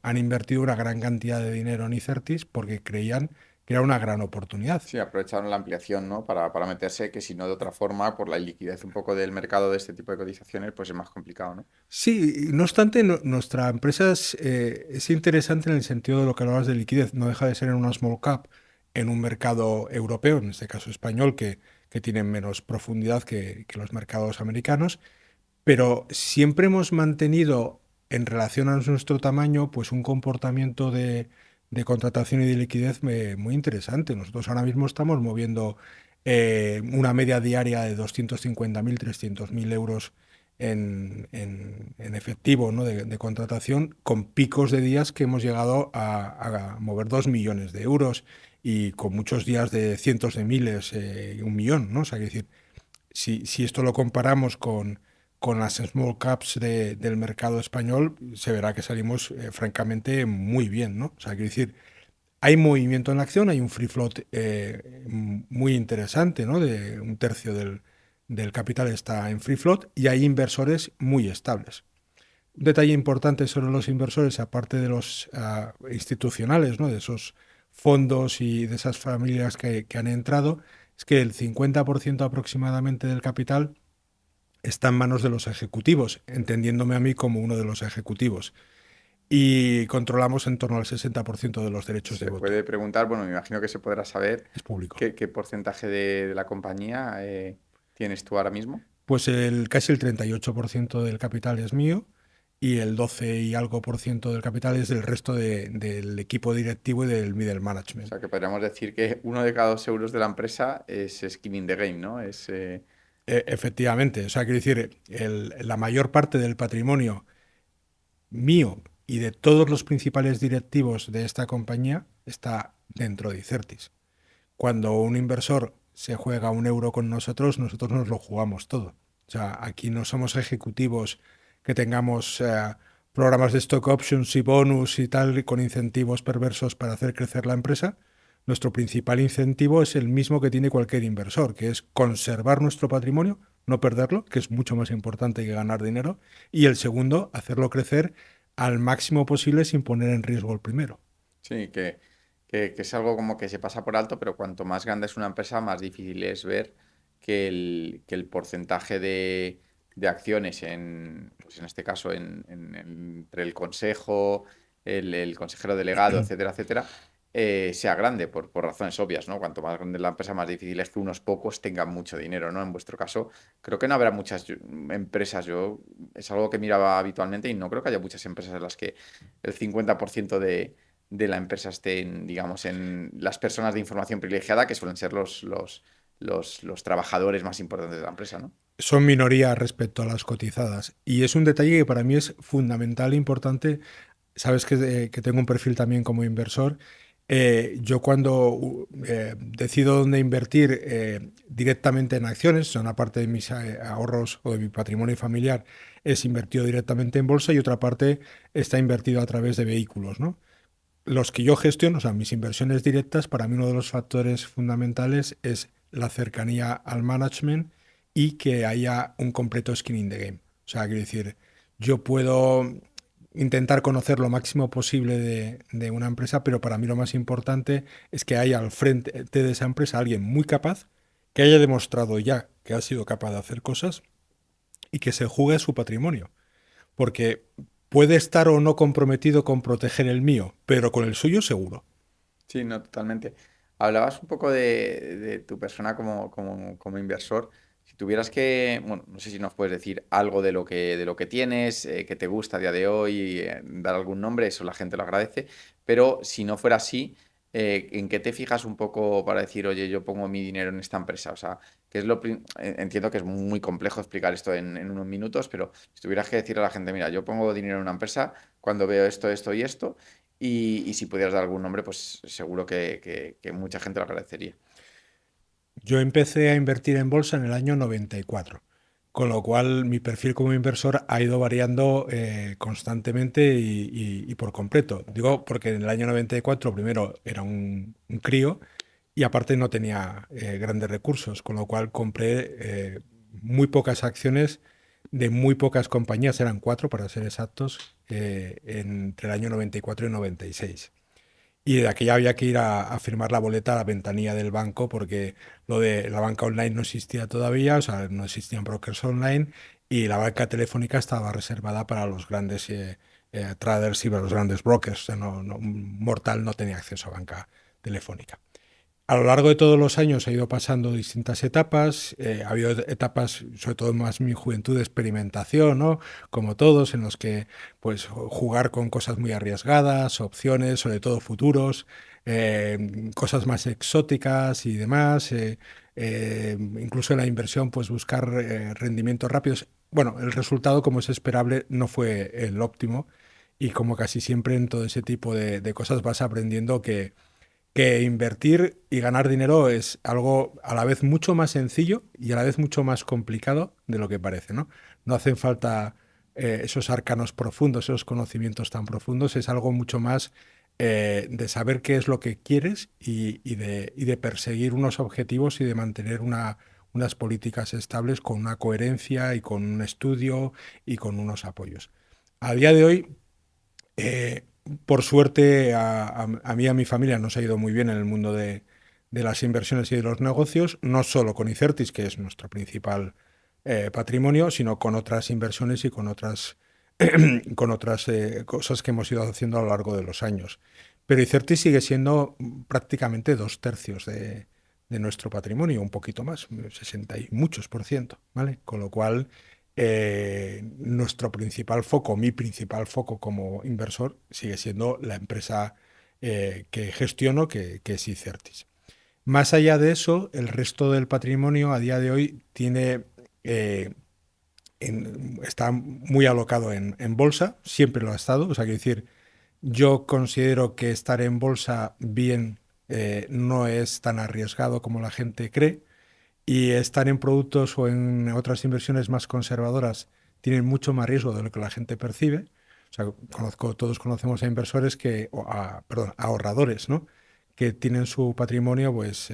[SPEAKER 2] Han invertido una gran cantidad de dinero en Icertis porque creían que era una gran oportunidad.
[SPEAKER 1] Sí, aprovecharon la ampliación, ¿no? Para meterse, que si no de otra forma, por la liquidez un poco del mercado de este tipo de cotizaciones, pues es más complicado, ¿no?
[SPEAKER 2] Sí, no obstante, nuestra empresa es interesante en el sentido de lo que hablabas de liquidez. No deja de ser en una small cap, en un mercado europeo, en este caso español, que tiene menos profundidad que los mercados americanos, pero siempre hemos mantenido en relación a nuestro tamaño, pues un comportamiento de contratación y de liquidez muy interesante. Nosotros ahora mismo estamos moviendo una media diaria de 250.000, 300.000 euros en efectivo, ¿no? de contratación, con picos de días que hemos llegado a mover 2 millones de euros y con muchos días de cientos de miles, 1 millón, ¿no? O sea, que decir, si esto lo comparamos con las small caps del mercado español, se verá que salimos francamente muy bien, ¿no? O sea, quiero decir, hay movimiento en la acción, hay un free float muy interesante, ¿no? De un tercio del capital está en free float y hay inversores muy estables. un detalle importante sobre los inversores, aparte de los institucionales, ¿no? De esos fondos y de esas familias que han entrado, es que el 50% aproximadamente del capital está en manos de los ejecutivos, entendiéndome a mí como uno de los ejecutivos. Y controlamos en torno al 60% de los derechos de
[SPEAKER 1] Se
[SPEAKER 2] voto.
[SPEAKER 1] puede preguntar, bueno, me imagino que se podrá saber
[SPEAKER 2] Es público.
[SPEAKER 1] qué porcentaje de la compañía tienes tú ahora mismo.
[SPEAKER 2] Pues casi el 38% del capital es mío y el 12 y algo por ciento del capital es del resto del equipo directivo y del middle
[SPEAKER 1] O
[SPEAKER 2] management.
[SPEAKER 1] sea, que podríamos decir que uno de cada 2 euros de la empresa es skin in the game, ¿no?
[SPEAKER 2] Efectivamente, o sea, quiero decir, la mayor parte del patrimonio mío y de todos los principales directivos de esta compañía está dentro de Icertis. Cuando un inversor se juega 1 euro con nosotros, nosotros nos lo jugamos todo. O sea, aquí no somos ejecutivos que tengamos programas de stock options y bonus y tal con incentivos perversos para hacer crecer la empresa. Nuestro principal incentivo es el mismo que tiene cualquier inversor, que es conservar nuestro patrimonio, no perderlo, que es mucho más importante que ganar dinero, y el segundo, hacerlo crecer al máximo posible sin poner en riesgo el primero.
[SPEAKER 1] Sí, que es algo como que se pasa por alto, pero cuanto más grande es una empresa, más difícil es ver que el porcentaje de acciones pues en este caso entre el consejo, el consejero delegado, etcétera, etcétera, sea grande por razones obvias, ¿no? Cuanto más grande es la empresa, más difícil es que unos pocos tengan mucho dinero, ¿no? En vuestro caso, creo que no habrá muchas empresas. Es algo que miraba habitualmente y no creo que haya muchas empresas en las que el 50% de la empresa estén, digamos, en las personas de información privilegiada, que suelen ser los trabajadores más importantes de la empresa, ¿no?
[SPEAKER 2] Son minoría respecto a las cotizadas. Y es un detalle que para mí es fundamental e importante. Sabes que tengo un perfil también como inversor. Yo cuando decido dónde invertir directamente en acciones, son aparte de mis ahorros o de mi patrimonio familiar, es invertido directamente en bolsa y otra parte está invertido a través de vehículos, ¿no? Los que yo gestiono, o sea, mis inversiones directas, para mí uno de los factores fundamentales es la cercanía al management y que haya un completo skin in the game. O sea, quiero decir, yo puedo intentar conocer lo máximo posible de una empresa, pero para mí lo más importante es que haya al frente de esa empresa alguien muy capaz, que haya demostrado ya que ha sido capaz de hacer cosas y que se juegue su patrimonio. Porque puede estar o no comprometido con proteger el mío, pero con el suyo seguro.
[SPEAKER 1] Sí, no, totalmente. Hablabas un poco de tu persona como inversor. Si tuvieras que, bueno, no sé si nos puedes decir algo de lo que tienes, que te gusta a día de hoy, dar algún nombre, eso la gente lo agradece. Pero si no fuera así, ¿en qué te fijas un poco para decir, oye, yo pongo mi dinero en esta empresa? O sea, ¿qué es entiendo que es muy complejo explicar esto en unos minutos, pero si tuvieras que decirle a la gente, mira, yo pongo dinero en una empresa cuando veo esto, esto y esto. Y si pudieras dar algún nombre, pues seguro que mucha gente lo agradecería.
[SPEAKER 2] Yo empecé a invertir en bolsa en el año 94, con lo cual mi perfil como inversor ha ido variando constantemente y por completo. Digo, porque en el año 94 primero era un crío y aparte no tenía grandes recursos, con lo cual compré muy pocas acciones de muy pocas compañías, eran cuatro para ser exactos, entre el año 94 y 96. Y de aquella había que ir a firmar la boleta a la ventanilla del banco porque lo de la banca online no existía todavía, o sea, no existían brokers online y la banca telefónica estaba reservada para los grandes traders y para los grandes brokers. O sea, un mortal no tenía acceso a banca telefónica. A lo largo de todos los años he ido pasando distintas etapas. Ha habido etapas, sobre todo más en mi juventud, de experimentación, ¿no? Como todos, en los que pues jugar con cosas muy arriesgadas, opciones, sobre todo futuros, cosas más exóticas y demás. Incluso en la inversión, pues buscar rendimientos rápidos. Bueno, el resultado, como es esperable, no fue el óptimo. Y como casi siempre en todo ese tipo de cosas vas aprendiendo que invertir y ganar dinero es algo a la vez mucho más sencillo y a la vez mucho más complicado de lo que parece, ¿no? No hacen falta esos arcanos profundos, esos conocimientos tan profundos, es algo mucho más de saber qué es lo que quieres y de perseguir unos objetivos y de mantener unas políticas estables con una coherencia y con un estudio y con unos apoyos. A día de hoy, eh, por suerte, a mí y a mi familia nos ha ido muy bien en el mundo de las inversiones y de los negocios, no solo con Icertis, que es nuestro principal patrimonio, sino con otras inversiones y con otras cosas que hemos ido haciendo a lo largo de los años. Pero Icertis sigue siendo prácticamente 2/3 de nuestro patrimonio, un poquito más, 60 y muchos por ciento, ¿vale? Con lo cual, nuestro principal foco, mi principal foco como inversor, sigue siendo la empresa que gestiono, que es Icertis. Más allá de eso, el resto del patrimonio a día de hoy eh, está muy alocado en bolsa, siempre lo ha estado. O sea, quiero decir, yo considero que estar en bolsa bien no es tan arriesgado como la gente cree, y estar en productos o en otras inversiones más conservadoras tienen mucho más riesgo de lo que la gente percibe. O sea, todos conocemos a inversores perdón, ahorradores, ¿no? Que tienen su patrimonio, pues,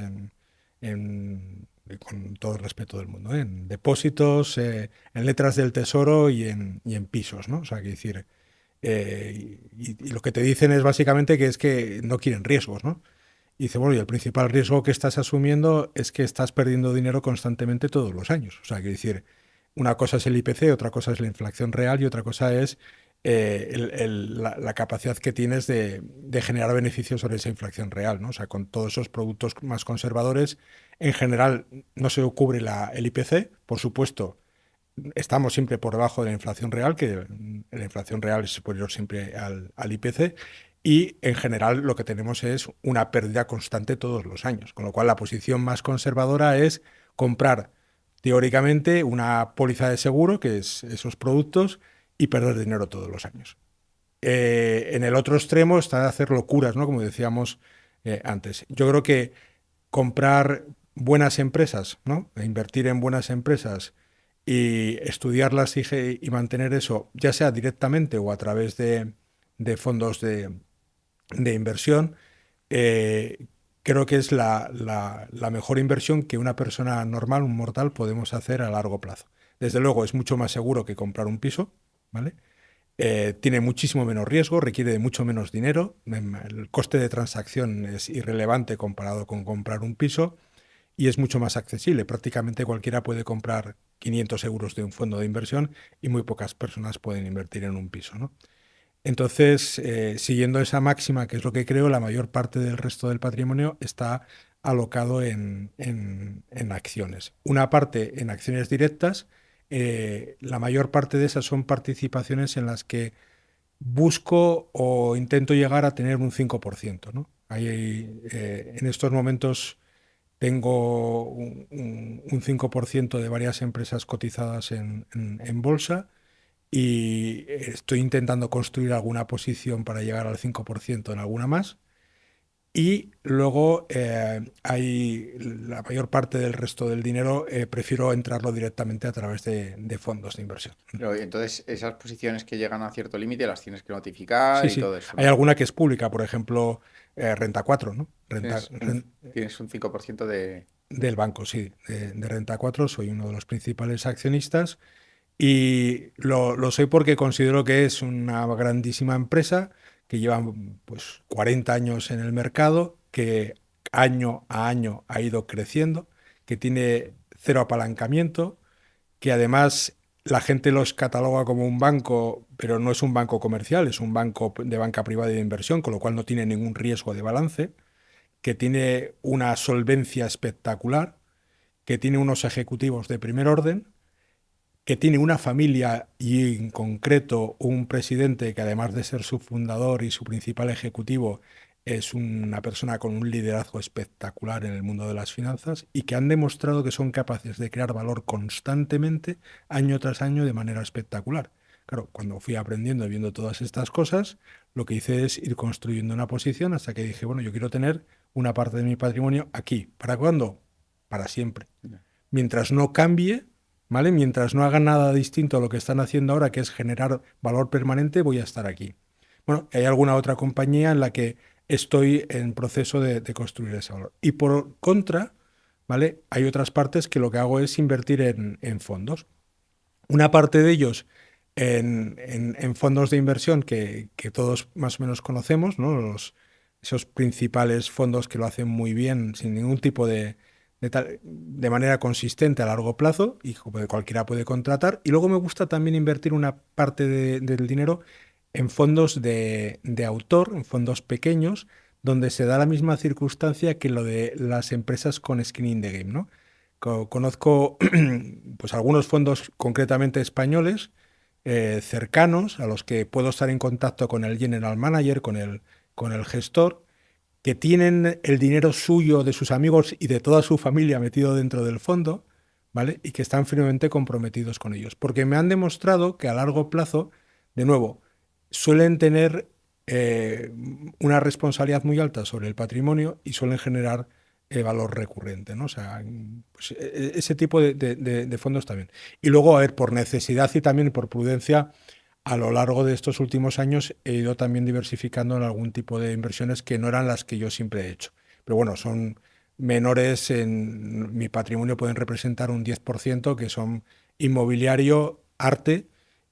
[SPEAKER 2] con todo el respeto del mundo, ¿eh? En depósitos, en letras del tesoro y en pisos, ¿no? O sea, que decir, y lo que te dicen es básicamente que es que no quieren riesgos, ¿no? Y dice, bueno, y el principal riesgo que estás asumiendo es que estás perdiendo dinero constantemente todos los años. O sea, que decir, una cosa es el IPC, otra cosa es la inflación real y otra cosa es la capacidad que tienes de generar beneficios sobre esa inflación real, ¿no? O sea, con todos esos productos más conservadores, en general no se cubre el IPC, por supuesto. Estamos siempre por debajo de la inflación real, que la inflación real es superior siempre al IPC, y en general lo que tenemos es una pérdida constante todos los años, con lo cual la posición más conservadora es comprar teóricamente una póliza de seguro, que es esos productos, y perder dinero todos los años. En el otro extremo está hacer locuras, ¿no? Como decíamos antes. Yo creo que comprar buenas empresas, ¿no? E invertir en buenas empresas y estudiarlas y mantener eso, ya sea directamente o a través de fondos de inversión, eh, creo que es la mejor inversión que una persona normal, un mortal, podemos hacer a largo plazo. Desde luego es mucho más seguro que comprar un piso, ¿vale? Tiene muchísimo menos riesgo, requiere de mucho menos dinero, el coste de transacción es irrelevante comparado con comprar un piso y es mucho más accesible. Prácticamente cualquiera puede comprar 500 euros de un fondo de inversión y muy pocas personas pueden invertir en un piso, ¿no? Entonces, siguiendo esa máxima, que es lo que creo, la mayor parte del resto del patrimonio está alocado en acciones. Una parte en acciones directas, la mayor parte de esas son participaciones en las que busco o intento llegar a tener un 5%, ¿no? En estos momentos tengo un 5% de varias empresas cotizadas en bolsa y estoy intentando construir alguna posición para llegar al 5% en alguna más. Y luego hay la mayor parte del resto del dinero, prefiero entrarlo directamente a través de fondos de inversión.
[SPEAKER 1] Pero entonces, esas posiciones que llegan a cierto límite las tienes que notificar
[SPEAKER 2] Sí,
[SPEAKER 1] y
[SPEAKER 2] sí.
[SPEAKER 1] todo eso,
[SPEAKER 2] Hay
[SPEAKER 1] ¿no?
[SPEAKER 2] alguna que es pública, por ejemplo, Renta 4, ¿no?
[SPEAKER 1] Tienes tienes un 5% de...
[SPEAKER 2] Del banco, sí, de Renta 4, soy uno de los principales accionistas y lo soy porque considero que es una grandísima empresa que lleva pues 40 años en el mercado, que año a año ha ido creciendo, que tiene cero apalancamiento, que además la gente los cataloga como un banco, pero no es un banco comercial, es un banco de banca privada y de inversión, con lo cual no tiene ningún riesgo de balance, que tiene una solvencia espectacular, que tiene unos ejecutivos de primer orden, que tiene una familia y en concreto un presidente que además de ser su fundador y su principal ejecutivo, es una persona con un liderazgo espectacular en el mundo de las finanzas y que han demostrado que son capaces de crear valor constantemente, año tras año, de manera espectacular. Claro, cuando fui aprendiendo y viendo todas estas cosas, lo que hice es ir construyendo una posición hasta que dije, bueno, yo quiero tener una parte de mi patrimonio aquí. ¿Para cuándo? Para siempre. Mientras no cambie, ¿vale? Mientras no haga nada distinto a lo que están haciendo ahora, que es generar valor permanente, voy a estar aquí. Bueno, hay alguna otra compañía en la que estoy en proceso de construir ese valor. Y por contra, ¿vale? Hay otras partes que lo que hago es invertir en fondos. Una parte de ellos en fondos de inversión que todos más o menos conocemos, ¿no? Esos principales fondos que lo hacen muy bien, sin ningún tipo de manera consistente a largo plazo, y cualquiera puede contratar. Y luego me gusta también invertir una parte del dinero en fondos de autor, en fondos pequeños, donde se da la misma circunstancia que lo de las empresas con skin in the game, ¿no? Conozco pues algunos fondos concretamente españoles cercanos a los que puedo estar en contacto con el general manager, con el gestor, que tienen el dinero suyo, de sus amigos y de toda su familia metido dentro del fondo, ¿vale? Y que están firmemente comprometidos con ellos. Porque me han demostrado que a largo plazo, de nuevo, suelen tener una responsabilidad muy alta sobre el patrimonio y suelen generar valor recurrente, ¿no? O sea, pues, ese tipo de fondos también. Y luego, a ver, por necesidad y también por prudencia, a lo largo de estos últimos años he ido también diversificando en algún tipo de inversiones que no eran las que yo siempre he hecho. Pero bueno, son menores en mi patrimonio, pueden representar un 10%, que son inmobiliario, arte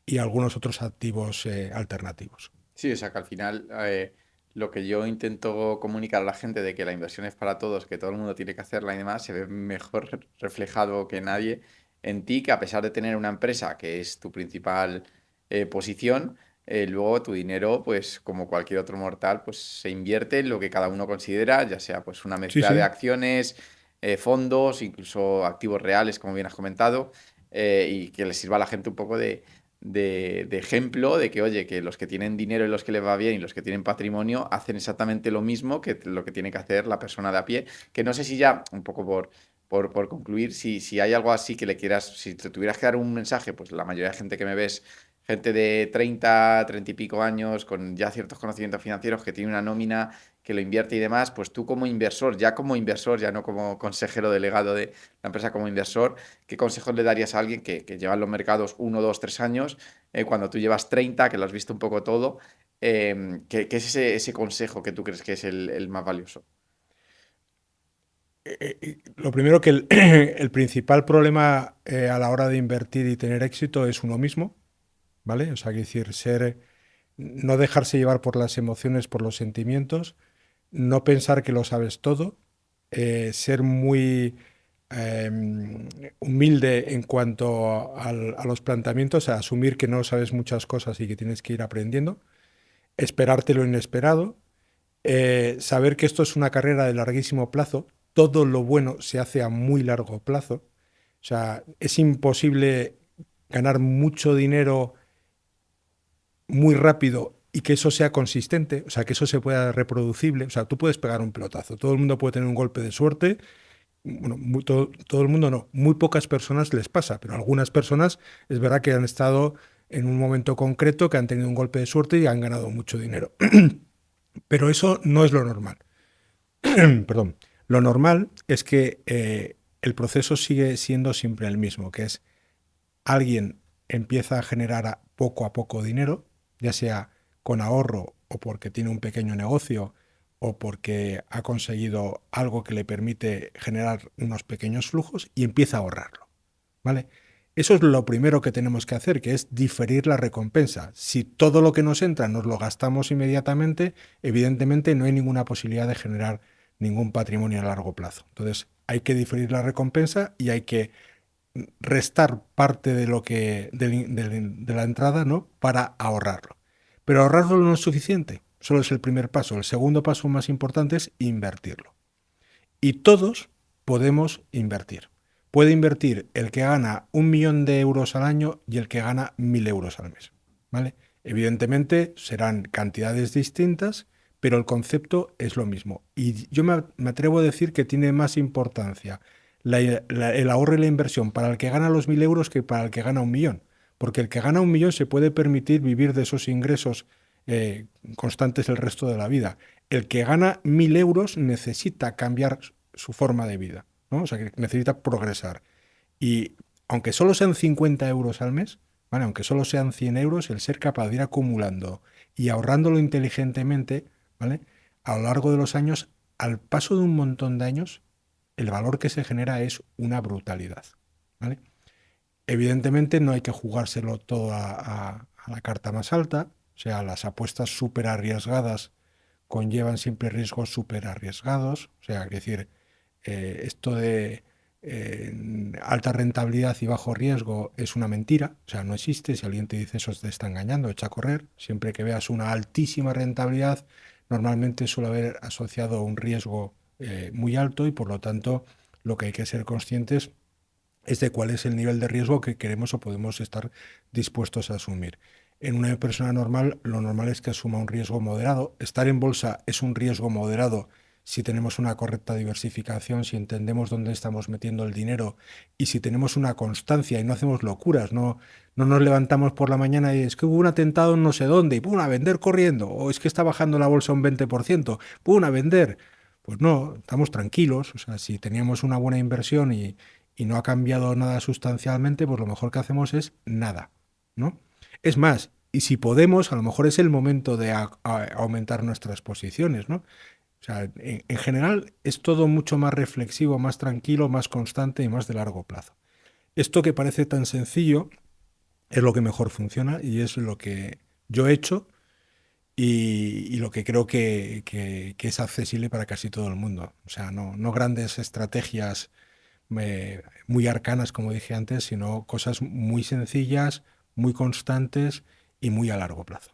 [SPEAKER 2] y algunos otros activos alternativos.
[SPEAKER 1] Sí, o sea que al final lo que yo intento comunicar a la gente de que la inversión es para todos, que todo el mundo tiene que hacerla y demás, se ve mejor reflejado que nadie en ti, que a pesar de tener una empresa que es tu principal posición, luego tu dinero, pues como cualquier otro mortal, pues se invierte en lo que cada uno considera, ya sea pues una
[SPEAKER 2] Sí,
[SPEAKER 1] mezcla de
[SPEAKER 2] sí.
[SPEAKER 1] acciones, fondos, incluso activos reales, como bien has comentado, y que le sirva a la gente un poco de ejemplo de que, oye, que los que tienen dinero y los que les va bien y los que tienen patrimonio hacen exactamente lo mismo que lo que tiene que hacer la persona de a pie. Que no sé si ya, un poco por concluir, si hay algo así que le quieras, si te tuvieras que dar un mensaje, pues la mayoría de gente que me ves, gente de 30 y pico años, con ya ciertos conocimientos financieros, que tiene una nómina, que lo invierte y demás, pues tú como inversor, ya no como consejero delegado de la empresa, como inversor, ¿qué consejos le darías a alguien que lleva en los mercados 1, 2, 3 años, cuando tú llevas 30, que lo has visto un poco todo? ¿Qué es ese consejo que tú crees que es el más valioso?
[SPEAKER 2] Lo primero que el principal problema a la hora de invertir y tener éxito es uno mismo, ¿vale? O sea, que decir, no dejarse llevar por las emociones, por los sentimientos, no pensar que lo sabes todo, ser muy humilde en cuanto a los planteamientos, a asumir que no sabes muchas cosas y que tienes que ir aprendiendo, esperarte lo inesperado, saber que esto es una carrera de larguísimo plazo, todo lo bueno se hace a muy largo plazo, o sea, es imposible ganar mucho dinero muy rápido y que eso sea consistente, o sea, que eso se pueda reproducible. O sea, tú puedes pegar un pelotazo, todo el mundo puede tener un golpe de suerte, bueno, todo el mundo no, muy pocas personas les pasa, pero algunas personas es verdad que han estado en un momento concreto, que han tenido un golpe de suerte y han ganado mucho dinero. Pero eso no es lo normal. Perdón. Lo normal es que el proceso sigue siendo siempre el mismo, que es alguien empieza a generar poco a poco dinero, ya sea con ahorro o porque tiene un pequeño negocio o porque ha conseguido algo que le permite generar unos pequeños flujos y empieza a ahorrarlo, ¿vale? Eso es lo primero que tenemos que hacer, que es diferir la recompensa. Si todo lo que nos entra nos lo gastamos inmediatamente, evidentemente no hay ninguna posibilidad de generar ningún patrimonio a largo plazo. Entonces, hay que diferir la recompensa y hay que restar parte de lo que de la entrada, ¿no? Para ahorrarlo. Pero ahorrarlo no es suficiente, solo es el primer paso. El segundo paso más importante es invertirlo. Y todos podemos invertir. Puede invertir el que gana 1 millón de euros al año y el que gana 1.000 euros al mes, ¿vale? Evidentemente serán cantidades distintas, pero el concepto es lo mismo. Y yo me atrevo a decir que tiene más importancia el ahorro y la inversión para el que gana los 1.000 euros que para el que gana 1 millón. Porque el que gana 1 millón se puede permitir vivir de esos ingresos constantes el resto de la vida. El que gana 1.000 euros necesita cambiar su forma de vida, ¿no? O sea, que necesita progresar. Y aunque solo sean 50 euros al mes, ¿vale? Aunque solo sean 100 euros, el ser capaz de ir acumulando y ahorrándolo inteligentemente, ¿vale? A lo largo de los años, al paso de un montón de años, el valor que se genera es una brutalidad, ¿vale? Evidentemente no hay que jugárselo todo a la carta más alta, o sea, las apuestas súper arriesgadas conllevan siempre riesgos súper arriesgados, o sea, es decir, esto de alta rentabilidad y bajo riesgo es una mentira, o sea, no existe. Si alguien te dice eso, te está engañando, echa a correr. Siempre que veas una altísima rentabilidad, normalmente suele haber asociado un riesgo muy alto y por lo tanto lo que hay que ser conscientes es de cuál es el nivel de riesgo que queremos o podemos estar dispuestos a asumir. En una persona normal, lo normal es que asuma un riesgo moderado. Estar en bolsa es un riesgo moderado si tenemos una correcta diversificación, si entendemos dónde estamos metiendo el dinero y si tenemos una constancia y no hacemos locuras, no nos levantamos por la mañana y es que hubo un atentado en no sé dónde y ¡pum! A vender corriendo, o es que está bajando la bolsa un 20%, ¡pum! A vender. Pues no, estamos tranquilos. O sea, si teníamos una buena inversión y no ha cambiado nada sustancialmente, pues lo mejor que hacemos es nada, ¿no? Es más, y si podemos, a lo mejor es el momento de aumentar nuestras posiciones, ¿no? O sea, en general es todo mucho más reflexivo, más tranquilo, más constante y más de largo plazo. Esto que parece tan sencillo es lo que mejor funciona y es lo que yo he hecho y lo que creo que es accesible para casi todo el mundo. O sea, no grandes estrategias muy arcanas, como dije antes, sino cosas muy sencillas, muy constantes y muy a largo plazo.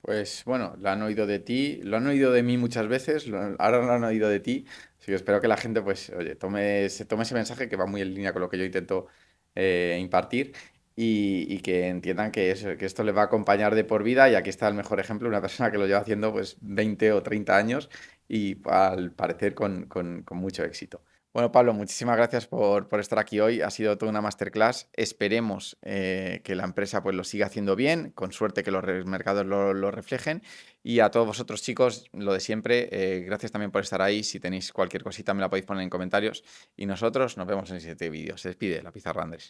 [SPEAKER 1] Pues bueno, lo han oído de ti, lo han oído de mí muchas veces, ahora lo han oído de ti, así que espero que la gente, pues, oye, tome ese mensaje que va muy en línea con lo que yo intento impartir y que entiendan que esto les va a acompañar de por vida y aquí está el mejor ejemplo, una persona que lo lleva haciendo pues 20 o 30 años y al parecer con mucho éxito. Bueno, Pablo, muchísimas gracias por estar aquí hoy. Ha sido toda una masterclass. Esperemos que la empresa pues, lo siga haciendo bien, con suerte que los mercados lo reflejen. Y a todos vosotros, chicos, lo de siempre, gracias también por estar ahí. Si tenéis cualquier cosita, me la podéis poner en comentarios. Y nosotros nos vemos en el siguiente vídeo. Se despide la Pizarra Andrés.